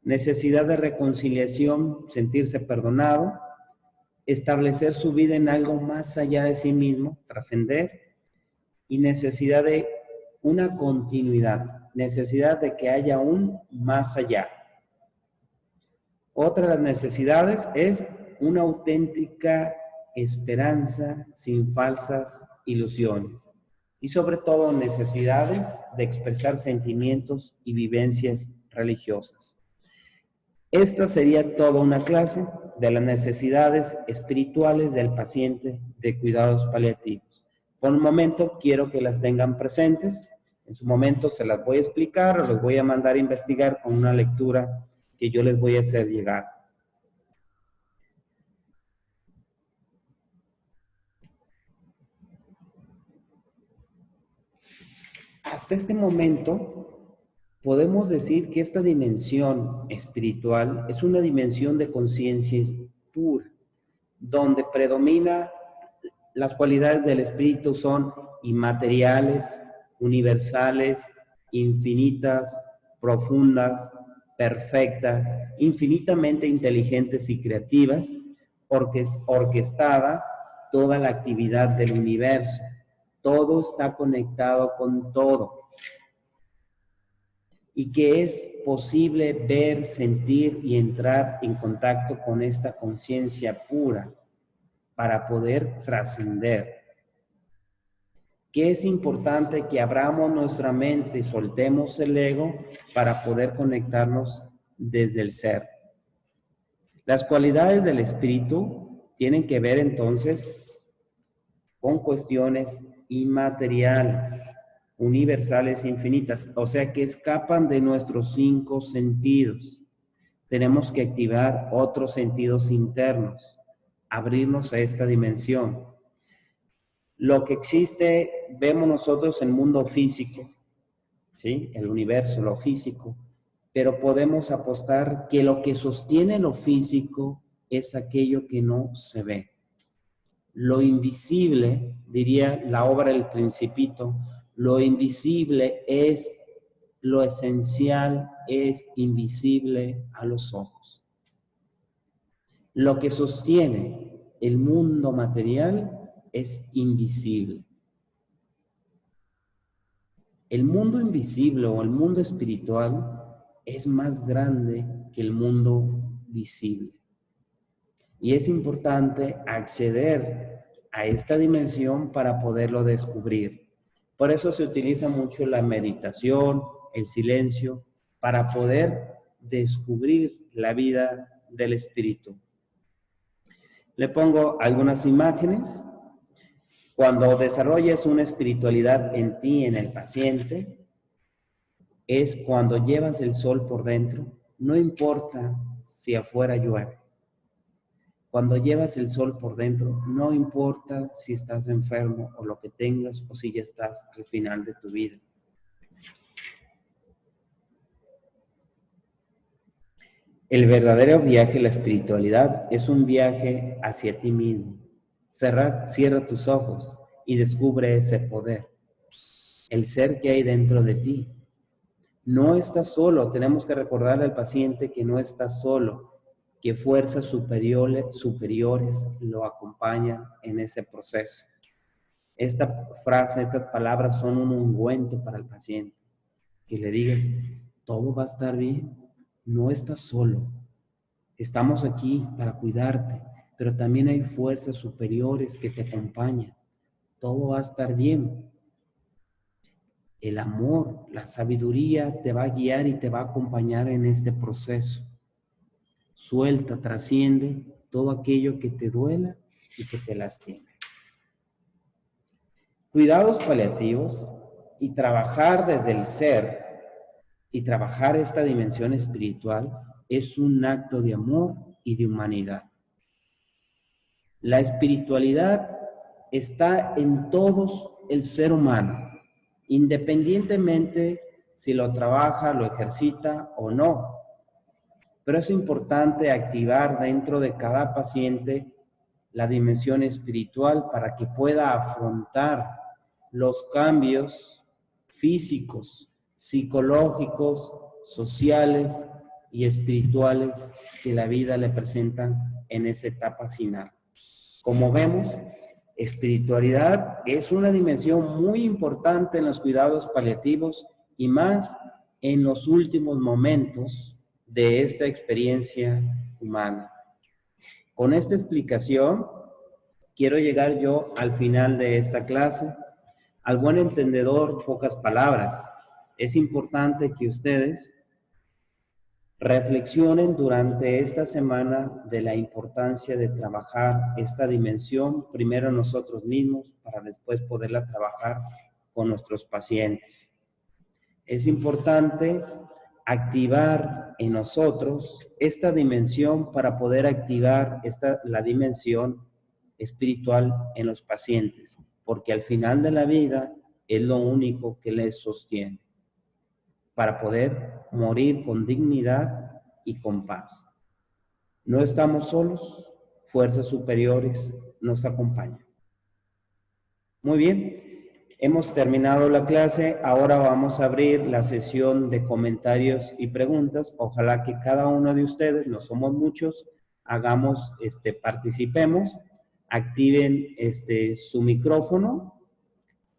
necesidad de reconciliación, sentirse perdonado, establecer su vida en algo más allá de sí mismo, trascender, y necesidad de una continuidad, necesidad de que haya un más allá. Otra de las necesidades es una auténtica esperanza sin falsas ilusiones. Y sobre todo necesidades de expresar sentimientos y vivencias religiosas. Esta sería toda una clase de las necesidades espirituales del paciente de cuidados paliativos. Por un momento quiero que las tengan presentes. En su momento se las voy a explicar o los voy a mandar a investigar con una lectura que yo les voy a hacer llegar. Hasta este momento podemos decir que esta dimensión espiritual es una dimensión de conciencia pura, donde predomina las cualidades del espíritu son inmateriales, universales, infinitas, profundas, perfectas, infinitamente inteligentes y creativas, orquestada toda la actividad del universo. Todo está conectado con todo. Y que es posible ver, sentir y entrar en contacto con esta conciencia pura para poder trascender. Que es importante que abramos nuestra mente y soltemos el ego para poder conectarnos desde el ser. Las cualidades del espíritu tienen que ver entonces con cuestiones inmateriales, universales e infinitas, o sea que escapan de nuestros 5 sentidos. Tenemos que activar otros sentidos internos, abrirnos a esta dimensión. Lo que existe, vemos nosotros en el mundo físico, ¿sí? El universo, lo físico, pero podemos apostar que lo que sostiene lo físico es aquello que no se ve. Lo invisible, diría la obra El Principito, lo invisible es lo esencial, es invisible a los ojos. Lo que sostiene el mundo material es invisible. El mundo invisible o el mundo espiritual es más grande que el mundo visible. Y es importante acceder a esta dimensión para poderlo descubrir. Por eso se utiliza mucho la meditación, el silencio, para poder descubrir la vida del espíritu. Le pongo algunas imágenes. Cuando desarrollas una espiritualidad en ti, en el paciente, es cuando llevas el sol por dentro, no importa si afuera llueve. Cuando llevas el sol por dentro, no importa si estás enfermo o lo que tengas o si ya estás al final de tu vida. El verdadero viaje, la espiritualidad, es un viaje hacia ti mismo. Cierra tus ojos y descubre ese poder, el ser que hay dentro de ti. No estás solo, tenemos que recordarle al paciente que no está solo, que fuerzas superiores lo acompañan en ese proceso. Esta frase, estas palabras son un ungüento para el paciente. Que le digas, todo va a estar bien, no estás solo. Estamos aquí para cuidarte, pero también hay fuerzas superiores que te acompañan. Todo va a estar bien. El amor, la sabiduría te va a guiar y te va a acompañar en este proceso. Suelta, trasciende todo aquello que te duela y que te lastime. Cuidados paliativos y trabajar desde el ser y trabajar esta dimensión espiritual es un acto de amor y de humanidad. La espiritualidad está en todos el ser humano, independientemente si lo trabaja, lo ejercita o no. Pero es importante activar dentro de cada paciente la dimensión espiritual para que pueda afrontar los cambios físicos, psicológicos, sociales y espirituales que la vida le presentan en esa etapa final. Como vemos, espiritualidad es una dimensión muy importante en los cuidados paliativos y más en los últimos momentos de esta experiencia humana. Con esta explicación, quiero llegar yo al final de esta clase. Al buen entendedor, pocas palabras. Es importante que ustedes reflexionen durante esta semana de la importancia de trabajar esta dimensión, primero nosotros mismos, para después poderla trabajar con nuestros pacientes. Es importante activar en nosotros esta dimensión para poder activar la dimensión espiritual en los pacientes, porque al final de la vida es lo único que les sostiene, para poder morir con dignidad y con paz. No estamos solos, fuerzas superiores nos acompañan. Muy bien. Hemos terminado la clase, ahora vamos a abrir la sesión de comentarios y preguntas. Ojalá que cada uno de ustedes, no somos muchos, participemos, activen su micrófono.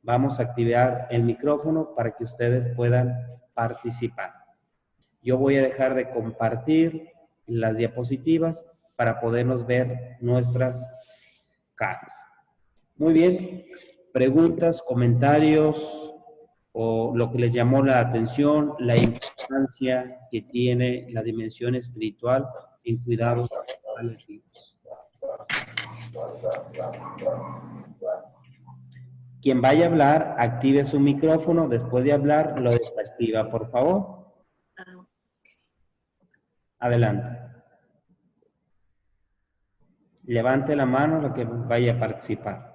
Vamos a activar el micrófono para que ustedes puedan participar. Yo voy a dejar de compartir las diapositivas para podernos ver nuestras caras. Muy bien. Preguntas, comentarios o lo que les llamó la atención, la importancia que tiene la dimensión espiritual en cuidados paliativos. Quien vaya a hablar, active su micrófono. Después de hablar, lo desactiva, por favor. Adelante. Levante la mano lo que vaya a participar.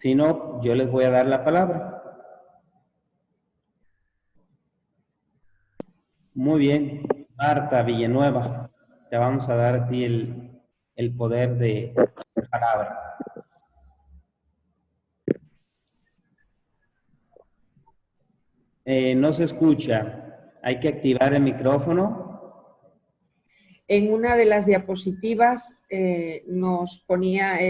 Si no, yo les voy a dar la palabra. Muy bien, Marta Villanueva, te vamos a dar a ti el poder de palabra. No se escucha. Hay que activar el micrófono. En una de las diapositivas nos ponía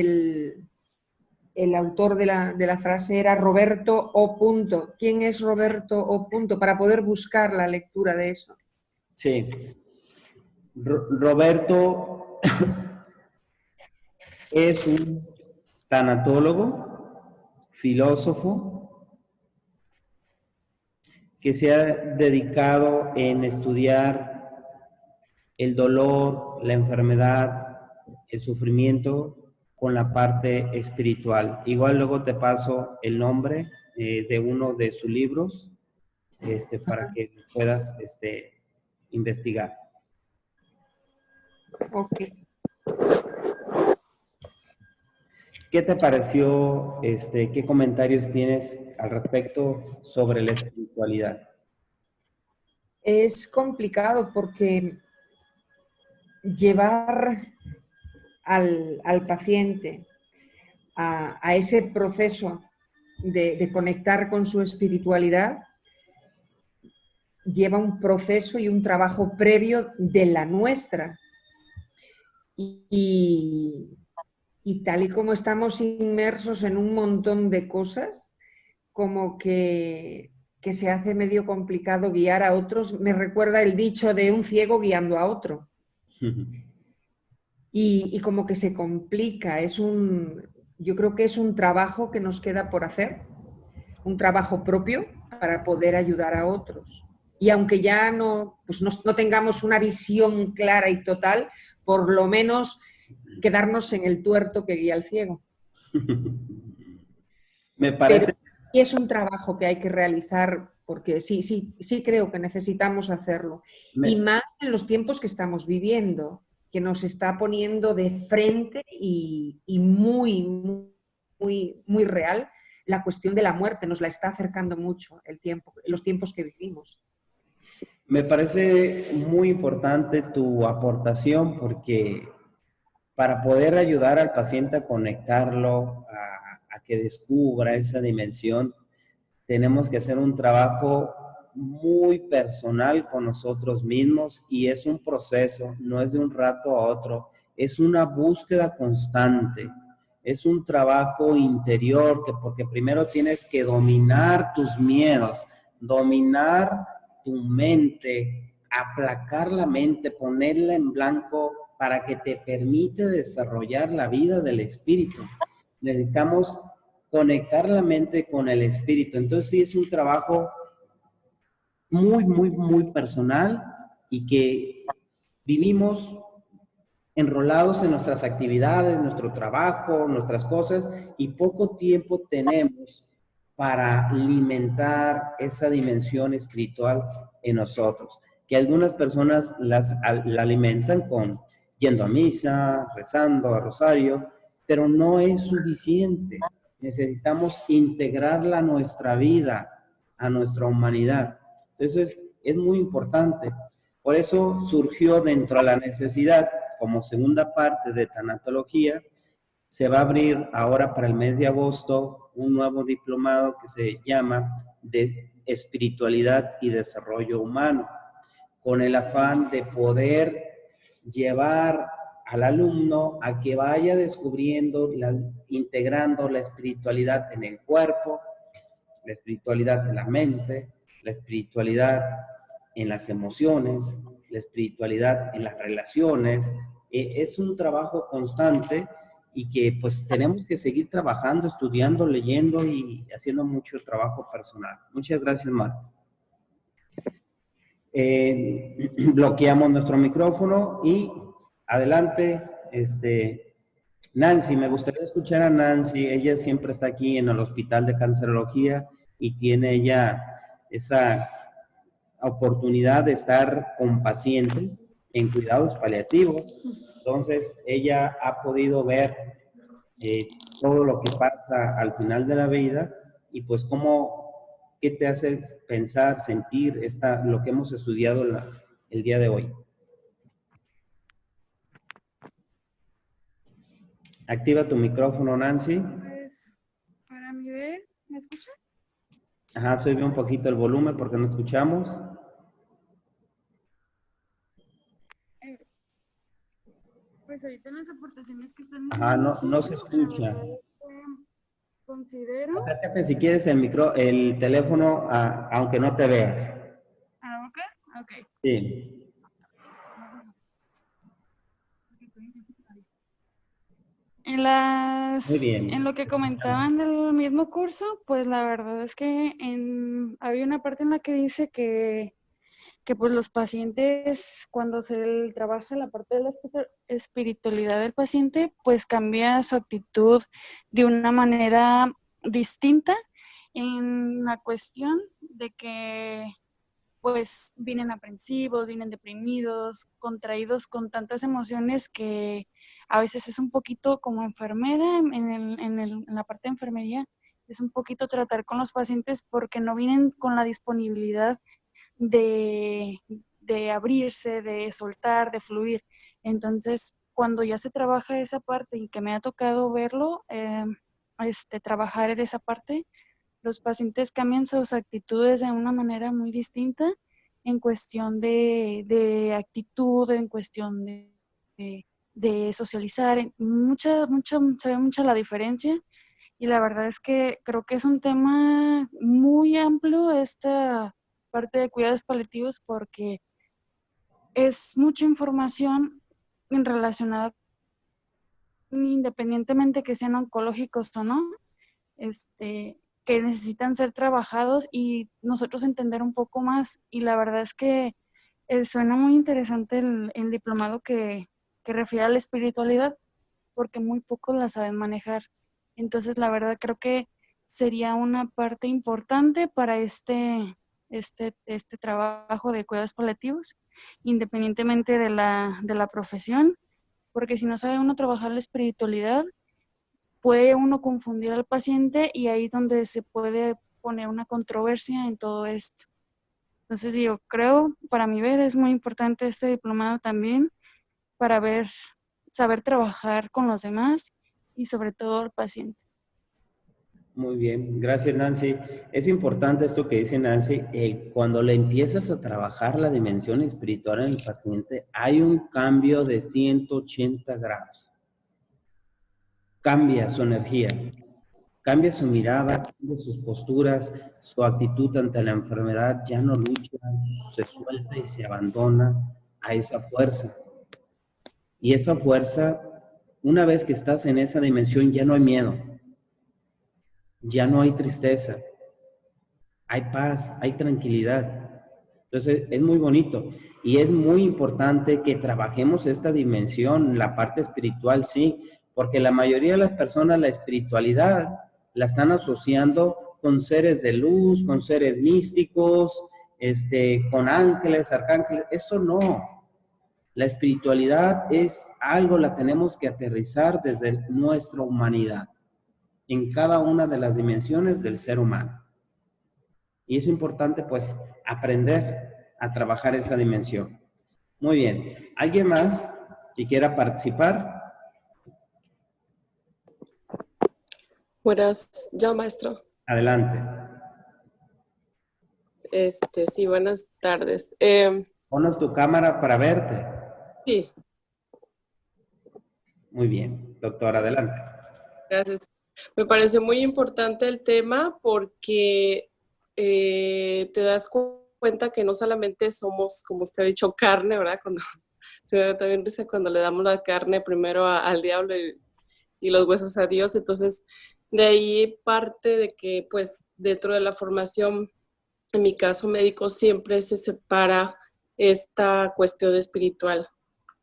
el autor de la frase era Roberto O. Punto. ¿Quién es Roberto O. Punto? Para poder buscar la lectura de eso. Sí. Roberto es un tanatólogo, filósofo, que se ha dedicado en estudiar el dolor, la enfermedad, el sufrimiento con la parte espiritual. Igual luego te paso el nombre de uno de sus libros para que puedas investigar. Ok. ¿Qué te pareció, qué comentarios tienes al respecto sobre la espiritualidad? Es complicado porque llevar al paciente a ese proceso de conectar con su espiritualidad lleva un proceso y un trabajo previo de la nuestra. Y tal y como estamos inmersos en un montón de cosas, como que se hace medio complicado guiar a otros. Me recuerda el dicho de un ciego guiando a otro. Y como que se complica. Yo creo que es un trabajo que nos queda por hacer, un trabajo propio para poder ayudar a otros. Y aunque ya no tengamos una visión clara y total, por lo menos quedarnos en el tuerto que guía al ciego. Me parece... Pero sí es un trabajo que hay que realizar porque sí creo que necesitamos hacerlo. Y más en los tiempos que estamos viviendo, que nos está poniendo de frente y muy, muy, muy real la cuestión de la muerte. Nos la está acercando mucho los tiempos que vivimos. Me parece muy importante tu aportación porque para poder ayudar al paciente a conectarlo, a que descubra esa dimensión, tenemos que hacer un trabajo muy personal con nosotros mismos y es un proceso, no es de un rato a otro, es una búsqueda constante, es un trabajo interior porque primero tienes que dominar tus miedos, dominar tu mente, aplacar la mente, ponerla en blanco para que te permite desarrollar la vida del espíritu. Necesitamos conectar la mente con el espíritu. Entonces sí es un trabajo muy, muy, muy personal y que vivimos enrolados en nuestras actividades, nuestro trabajo, nuestras cosas y poco tiempo tenemos para alimentar esa dimensión espiritual en nosotros, que algunas personas la alimentan con yendo a misa, rezando a rosario, pero no es suficiente. Necesitamos integrarla a nuestra vida, a nuestra humanidad. Entonces, es muy importante. Por eso surgió dentro de la necesidad, como segunda parte de tanatología, se va a abrir ahora para el mes de agosto un nuevo diplomado que se llama de espiritualidad y desarrollo humano, con el afán de poder llevar al alumno a que vaya descubriendo, integrando la espiritualidad en el cuerpo, la espiritualidad en la mente, la espiritualidad en las emociones, la espiritualidad en las relaciones. Es un trabajo constante y que pues tenemos que seguir trabajando, estudiando, leyendo y haciendo mucho trabajo personal. Muchas gracias, Marco. Bloqueamos nuestro micrófono y adelante, Nancy, me gustaría escuchar a Nancy. Ella siempre está aquí en el Hospital de Cancerología y tiene ella esa oportunidad de estar con pacientes en cuidados paliativos. Entonces, ella ha podido ver todo lo que pasa al final de la vida y pues qué te hace pensar, sentir lo que hemos estudiado el día de hoy. Activa tu micrófono, Nancy. Pues, para mi ver, ¿me escucha? Ajá, sube un poquito el volumen porque no escuchamos. Pues ahorita en las aportaciones que están Ajá, no se la escucha. verdad es que considero... Acércate si quieres el teléfono, aunque no te veas. ¿Ah, ok? Ok. Sí. Muy bien. En lo que comentaban del mismo curso, pues la verdad es que había una parte en la que dice que pues los pacientes, cuando se trabaja la parte de la espiritualidad del paciente, pues cambia su actitud de una manera distinta en la cuestión de que pues vienen aprensivos, vienen deprimidos, contraídos con tantas emociones que a veces es un poquito como enfermera, en la parte de enfermería, es un poquito tratar con los pacientes porque no vienen con la disponibilidad de, de abrirse, de soltar, de fluir. Entonces, cuando ya se trabaja esa parte y que me ha tocado verlo, trabajar en esa parte, los pacientes cambian sus actitudes de una manera muy distinta en cuestión de actitud, en cuestión de socializar. Se ve mucha la diferencia y la verdad es que creo que es un tema muy amplio esta parte de cuidados paliativos porque es mucha información relacionada independientemente que sean oncológicos o no, que necesitan ser trabajados y nosotros entender un poco más. Y la verdad es que suena muy interesante el diplomado que refiere a la espiritualidad, porque muy pocos la saben manejar. Entonces, la verdad creo que sería una parte importante para este trabajo de cuidados paliativos, independientemente de la profesión, porque si no sabe uno trabajar la espiritualidad, puede uno confundir al paciente y ahí es donde se puede poner una controversia en todo esto. Entonces yo creo, para mi ver, es muy importante este diplomado también para saber trabajar con los demás y sobre todo al paciente. Muy bien, gracias Nancy. Es importante esto que dice Nancy, cuando le empiezas a trabajar la dimensión espiritual en el paciente, hay un cambio de 180 grados. Cambia su energía, cambia su mirada, cambia sus posturas, su actitud ante la enfermedad, ya no lucha, se suelta y se abandona a esa fuerza. Y esa fuerza, una vez que estás en esa dimensión, ya no hay miedo, ya no hay tristeza, hay paz, hay tranquilidad. Entonces, es muy bonito y es muy importante que trabajemos esta dimensión, la parte espiritual, sí, porque la mayoría de las personas la espiritualidad la están asociando con seres de luz, con seres místicos, con ángeles, arcángeles. Eso no. La espiritualidad es algo, la tenemos que aterrizar desde nuestra humanidad, en cada una de las dimensiones del ser humano. Y es importante, pues, aprender a trabajar esa dimensión. Muy bien. ¿Alguien más que quiera participar? Buenas, yo maestro. Adelante. Sí, buenas tardes. Ponos tu cámara para verte. Sí, Muy bien. Doctor, adelante. gracias. Me pareció muy importante el tema porque te das cuenta que no solamente somos, como usted ha dicho, carne, ¿verdad? Se me da también risa cuando le damos la carne primero al diablo y los huesos a Dios. Entonces, de ahí parte de que, pues, dentro de la formación, en mi caso médico, siempre se separa esta cuestión espiritual.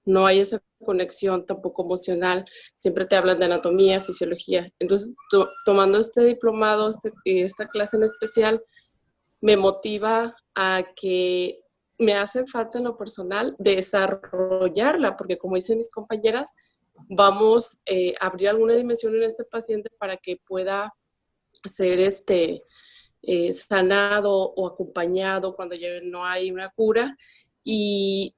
No hay esa conexión tampoco emocional. Siempre te hablan de anatomía, fisiología. Entonces, tomando este diplomado, esta clase en especial, me motiva a que me hace falta en lo personal desarrollarla, porque como dicen mis compañeras, vamos a abrir alguna dimensión en este paciente para que pueda ser sanado o acompañado cuando ya no hay una cura, y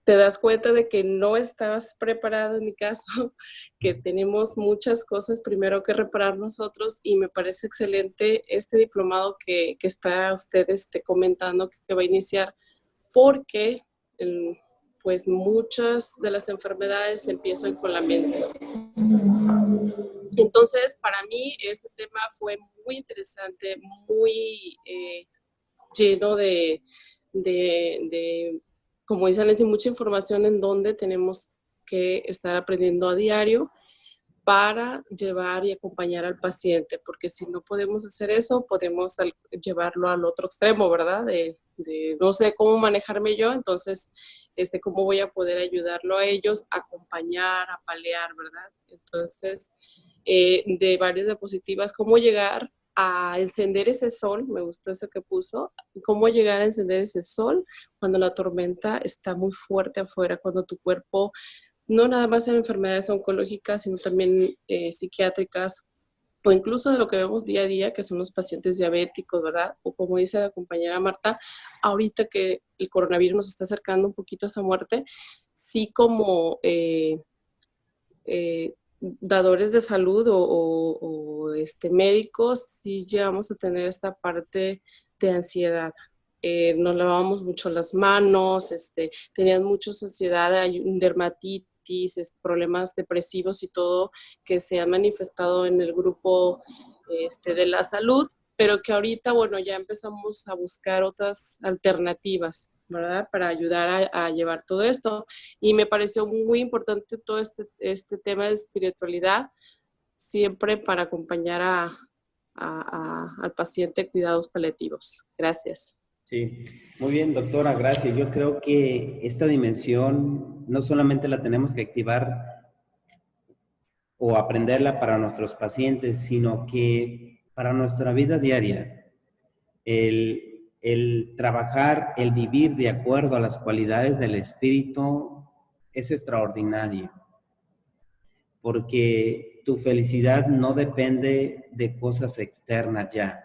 te das cuenta de que no estás preparado, en mi caso, que tenemos muchas cosas primero que reparar nosotros, y me parece excelente este diplomado que está usted comentando que va a iniciar, porque pues muchas de las enfermedades empiezan con la mente. Entonces, para mí este tema fue muy interesante, muy lleno como dicen, de mucha información en donde tenemos que estar aprendiendo a diario para llevar y acompañar al paciente, porque si no podemos hacer eso, podemos llevarlo al otro extremo, ¿verdad? De no sé cómo manejarme yo, entonces, cómo voy a poder ayudarlo a ellos, a acompañar, a paliar, ¿verdad? Entonces, de varias diapositivas, cómo llegar a encender ese sol, me gustó eso que puso, cómo llegar a encender ese sol cuando la tormenta está muy fuerte afuera, cuando tu cuerpo, no nada más en enfermedades oncológicas, sino también psiquiátricas, o incluso de lo que vemos día a día, que son los pacientes diabéticos, ¿verdad? O como dice la compañera Marta, ahorita que el coronavirus nos está acercando un poquito a esa muerte, sí como dadores de salud o médicos, sí llegamos a tener esta parte de ansiedad. Nos lavábamos mucho las manos, tenían mucha ansiedad, hay dermatitis, problemas depresivos y todo que se han manifestado en el grupo de la salud, pero que ahorita, bueno, ya empezamos a buscar otras alternativas, ¿verdad? Para ayudar a llevar todo esto. Y me pareció muy importante todo este tema de espiritualidad, siempre para acompañar al paciente cuidados paliativos. Gracias. Sí, muy bien, doctora, gracias. Yo creo que esta dimensión no solamente la tenemos que activar o aprenderla para nuestros pacientes, sino que para nuestra vida diaria. El trabajar, el vivir de acuerdo a las cualidades del espíritu es extraordinario, porque tu felicidad no depende de cosas externas ya,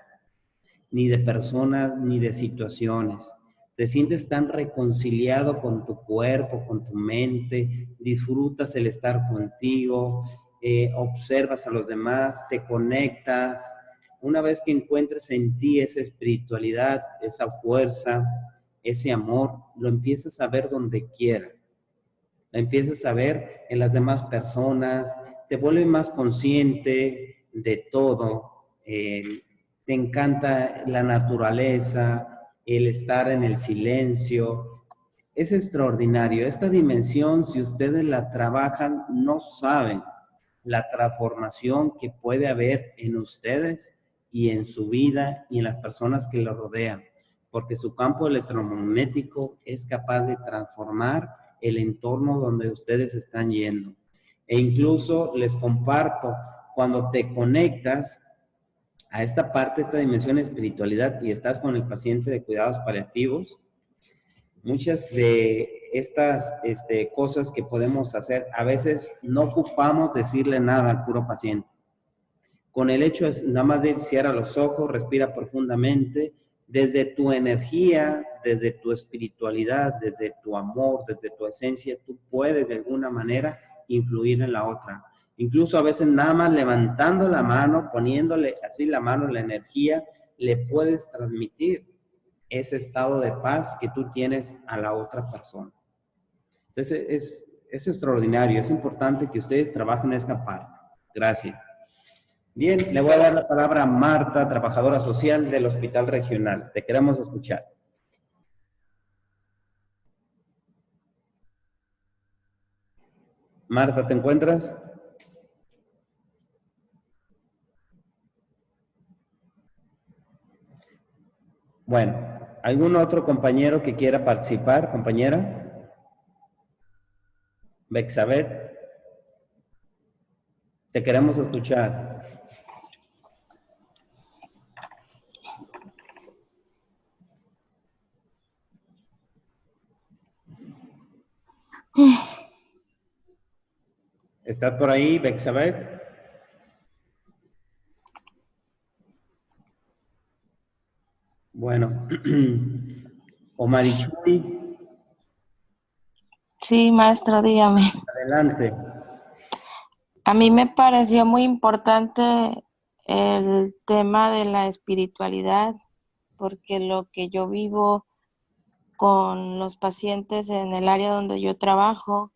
ni de personas, ni de situaciones. Te sientes tan reconciliado con tu cuerpo, con tu mente, disfrutas el estar contigo, observas a los demás, te conectas. Una vez que encuentres en ti esa espiritualidad, esa fuerza, ese amor, lo empiezas a ver donde quiera. La empiezas a ver en las demás personas, te vuelves más consciente de todo. Te encanta la naturaleza, el estar en el silencio. Es extraordinario. Esta dimensión, si ustedes la trabajan, no saben la transformación que puede haber en ustedes y en su vida y en las personas que lo rodean, porque su campo electromagnético es capaz de transformar el entorno donde ustedes están yendo. E incluso les comparto, cuando te conectas a esta parte, esta dimensión de espiritualidad y estás con el paciente de cuidados paliativos, muchas de estas cosas que podemos hacer, a veces no ocupamos decirle nada al puro paciente. Con el hecho es nada más de cierra los ojos, respira profundamente, desde tu energía, desde tu espiritualidad, desde tu amor, desde tu esencia, tú puedes de alguna manera influir en la otra. Incluso a veces nada más levantando la mano, poniéndole así la mano en la energía, le puedes transmitir ese estado de paz que tú tienes a la otra persona. Entonces es extraordinario, es importante que ustedes trabajen esta parte. Gracias. Bien, le voy a dar la palabra a Marta, trabajadora social del Hospital Regional. Te queremos escuchar. Marta, ¿te encuentras? Bueno, ¿algún otro compañero que quiera participar, compañera? Bexabeth, te queremos escuchar. ¿Estás por ahí, Bexabeth? Bueno, o Marichuy, Sí, maestro, dígame. adelante. A mí me pareció muy importante el tema de la espiritualidad, porque lo que yo vivo con los pacientes en el área donde yo trabajo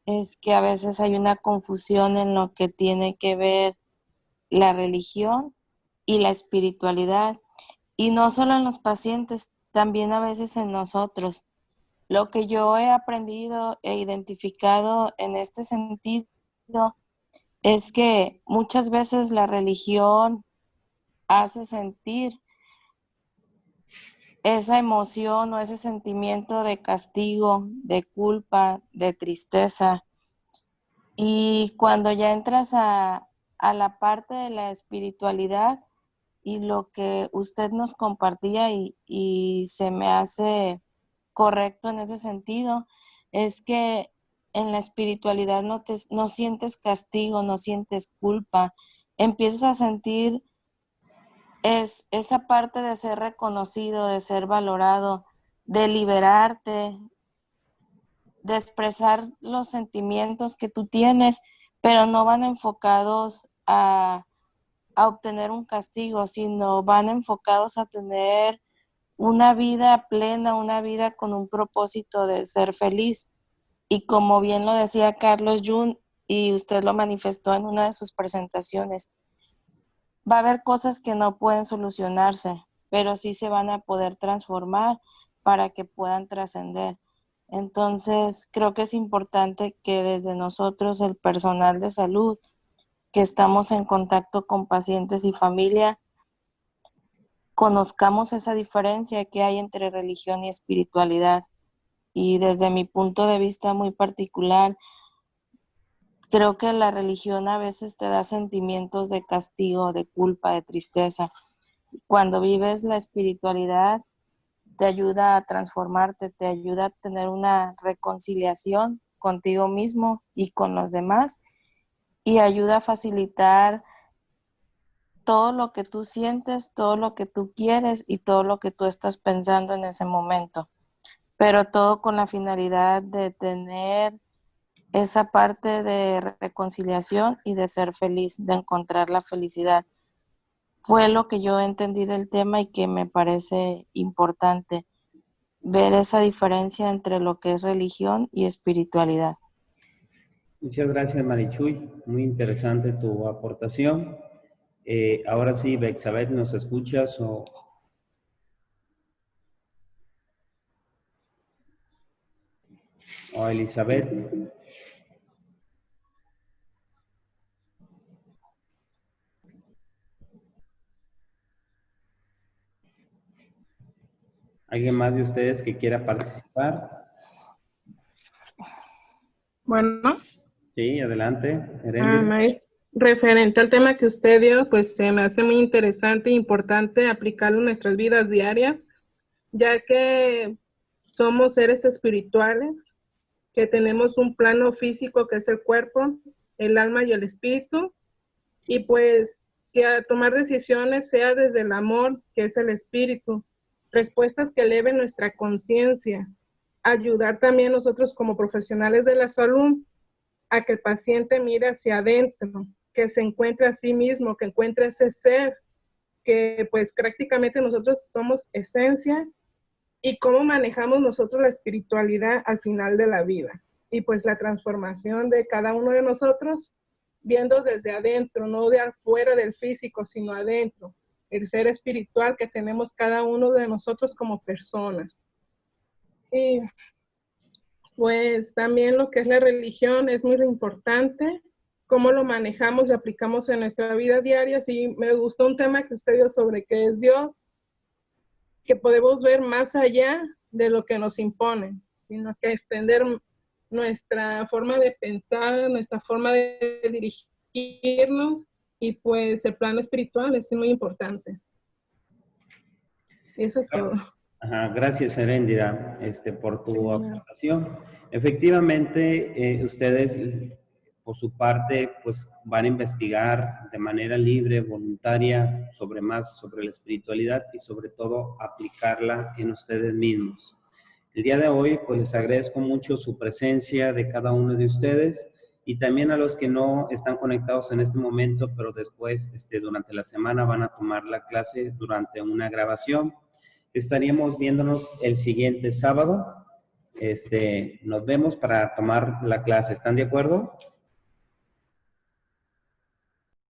es que a veces hay una confusión en lo que tiene que ver la religión y la espiritualidad. Y no solo en los pacientes, también a veces en nosotros. Lo que yo he aprendido e identificado en este sentido es que muchas veces la religión hace sentir esa emoción o ese sentimiento de castigo, de culpa, de tristeza. Y cuando ya entras a la parte de la espiritualidad y lo que usted nos compartía y se me hace correcto en ese sentido, es que en la espiritualidad no sientes castigo, no sientes culpa, empiezas a sentir esa parte de ser reconocido, de ser valorado, de liberarte, de expresar los sentimientos que tú tienes, pero no van enfocados a obtener un castigo, sino van enfocados a tener una vida plena, una vida con un propósito de ser feliz. Y como bien lo decía Carlos Jung, y usted lo manifestó en una de sus presentaciones, va a haber cosas que no pueden solucionarse, pero sí se van a poder transformar para que puedan trascender. Entonces, creo que es importante que desde nosotros, el personal de salud, que estamos en contacto con pacientes y familia, conozcamos esa diferencia que hay entre religión y espiritualidad. Y desde mi punto de vista muy particular, creo que la religión a veces te da sentimientos de castigo, de culpa, de tristeza. Cuando vives la espiritualidad, te ayuda a transformarte, te ayuda a tener una reconciliación contigo mismo y con los demás, y ayuda a facilitar todo lo que tú sientes, todo lo que tú quieres y todo lo que tú estás pensando en ese momento, pero todo con la finalidad de tener esa parte de reconciliación y de ser feliz, de encontrar la felicidad. Fue lo que yo entendí del tema y que me parece importante, ver esa diferencia entre lo que es religión y espiritualidad. Muchas gracias, Marichuy. Muy interesante tu aportación. Ahora sí, Bexabeth, ¿nos escuchas o Elizabeth? ¿Alguien más de ustedes que quiera participar? Bueno, Sí, adelante, Heréndira. maestro, referente al tema que usted dio, pues se me hace muy interesante e importante aplicarlo en nuestras vidas diarias, ya que somos seres espirituales, que tenemos un plano físico que es el cuerpo, el alma y el espíritu, y pues que a tomar decisiones sea desde el amor, que es el espíritu, respuestas que eleven nuestra conciencia, ayudar también nosotros como profesionales de la salud a que el paciente mire hacia adentro, que se encuentre a sí mismo, que encuentre ese ser, que pues prácticamente nosotros somos esencia, y cómo manejamos nosotros la espiritualidad al final de la vida. Y pues la transformación de cada uno de nosotros, viendo desde adentro, no de afuera del físico, sino adentro, el ser espiritual que tenemos cada uno de nosotros como personas. Y pues también lo que es la religión es muy importante, cómo lo manejamos y aplicamos en nuestra vida diaria. Sí, me gustó un tema que usted dio sobre qué es Dios, que podemos ver más allá de lo que nos imponen, sino que extender nuestra forma de pensar, nuestra forma de dirigirnos, y pues el plano espiritual es muy importante. Eso es todo. Ajá, gracias, Heréndira, por tu aportación. Efectivamente, ustedes por su parte, pues van a investigar de manera libre, voluntaria, sobre la espiritualidad y sobre todo aplicarla en ustedes mismos. El día de hoy, pues les agradezco mucho su presencia de cada uno de ustedes y también a los que no están conectados en este momento, pero después, durante la semana van a tomar la clase durante una grabación. Estaríamos viéndonos el siguiente sábado. Nos vemos para tomar la clase. ¿Están de acuerdo?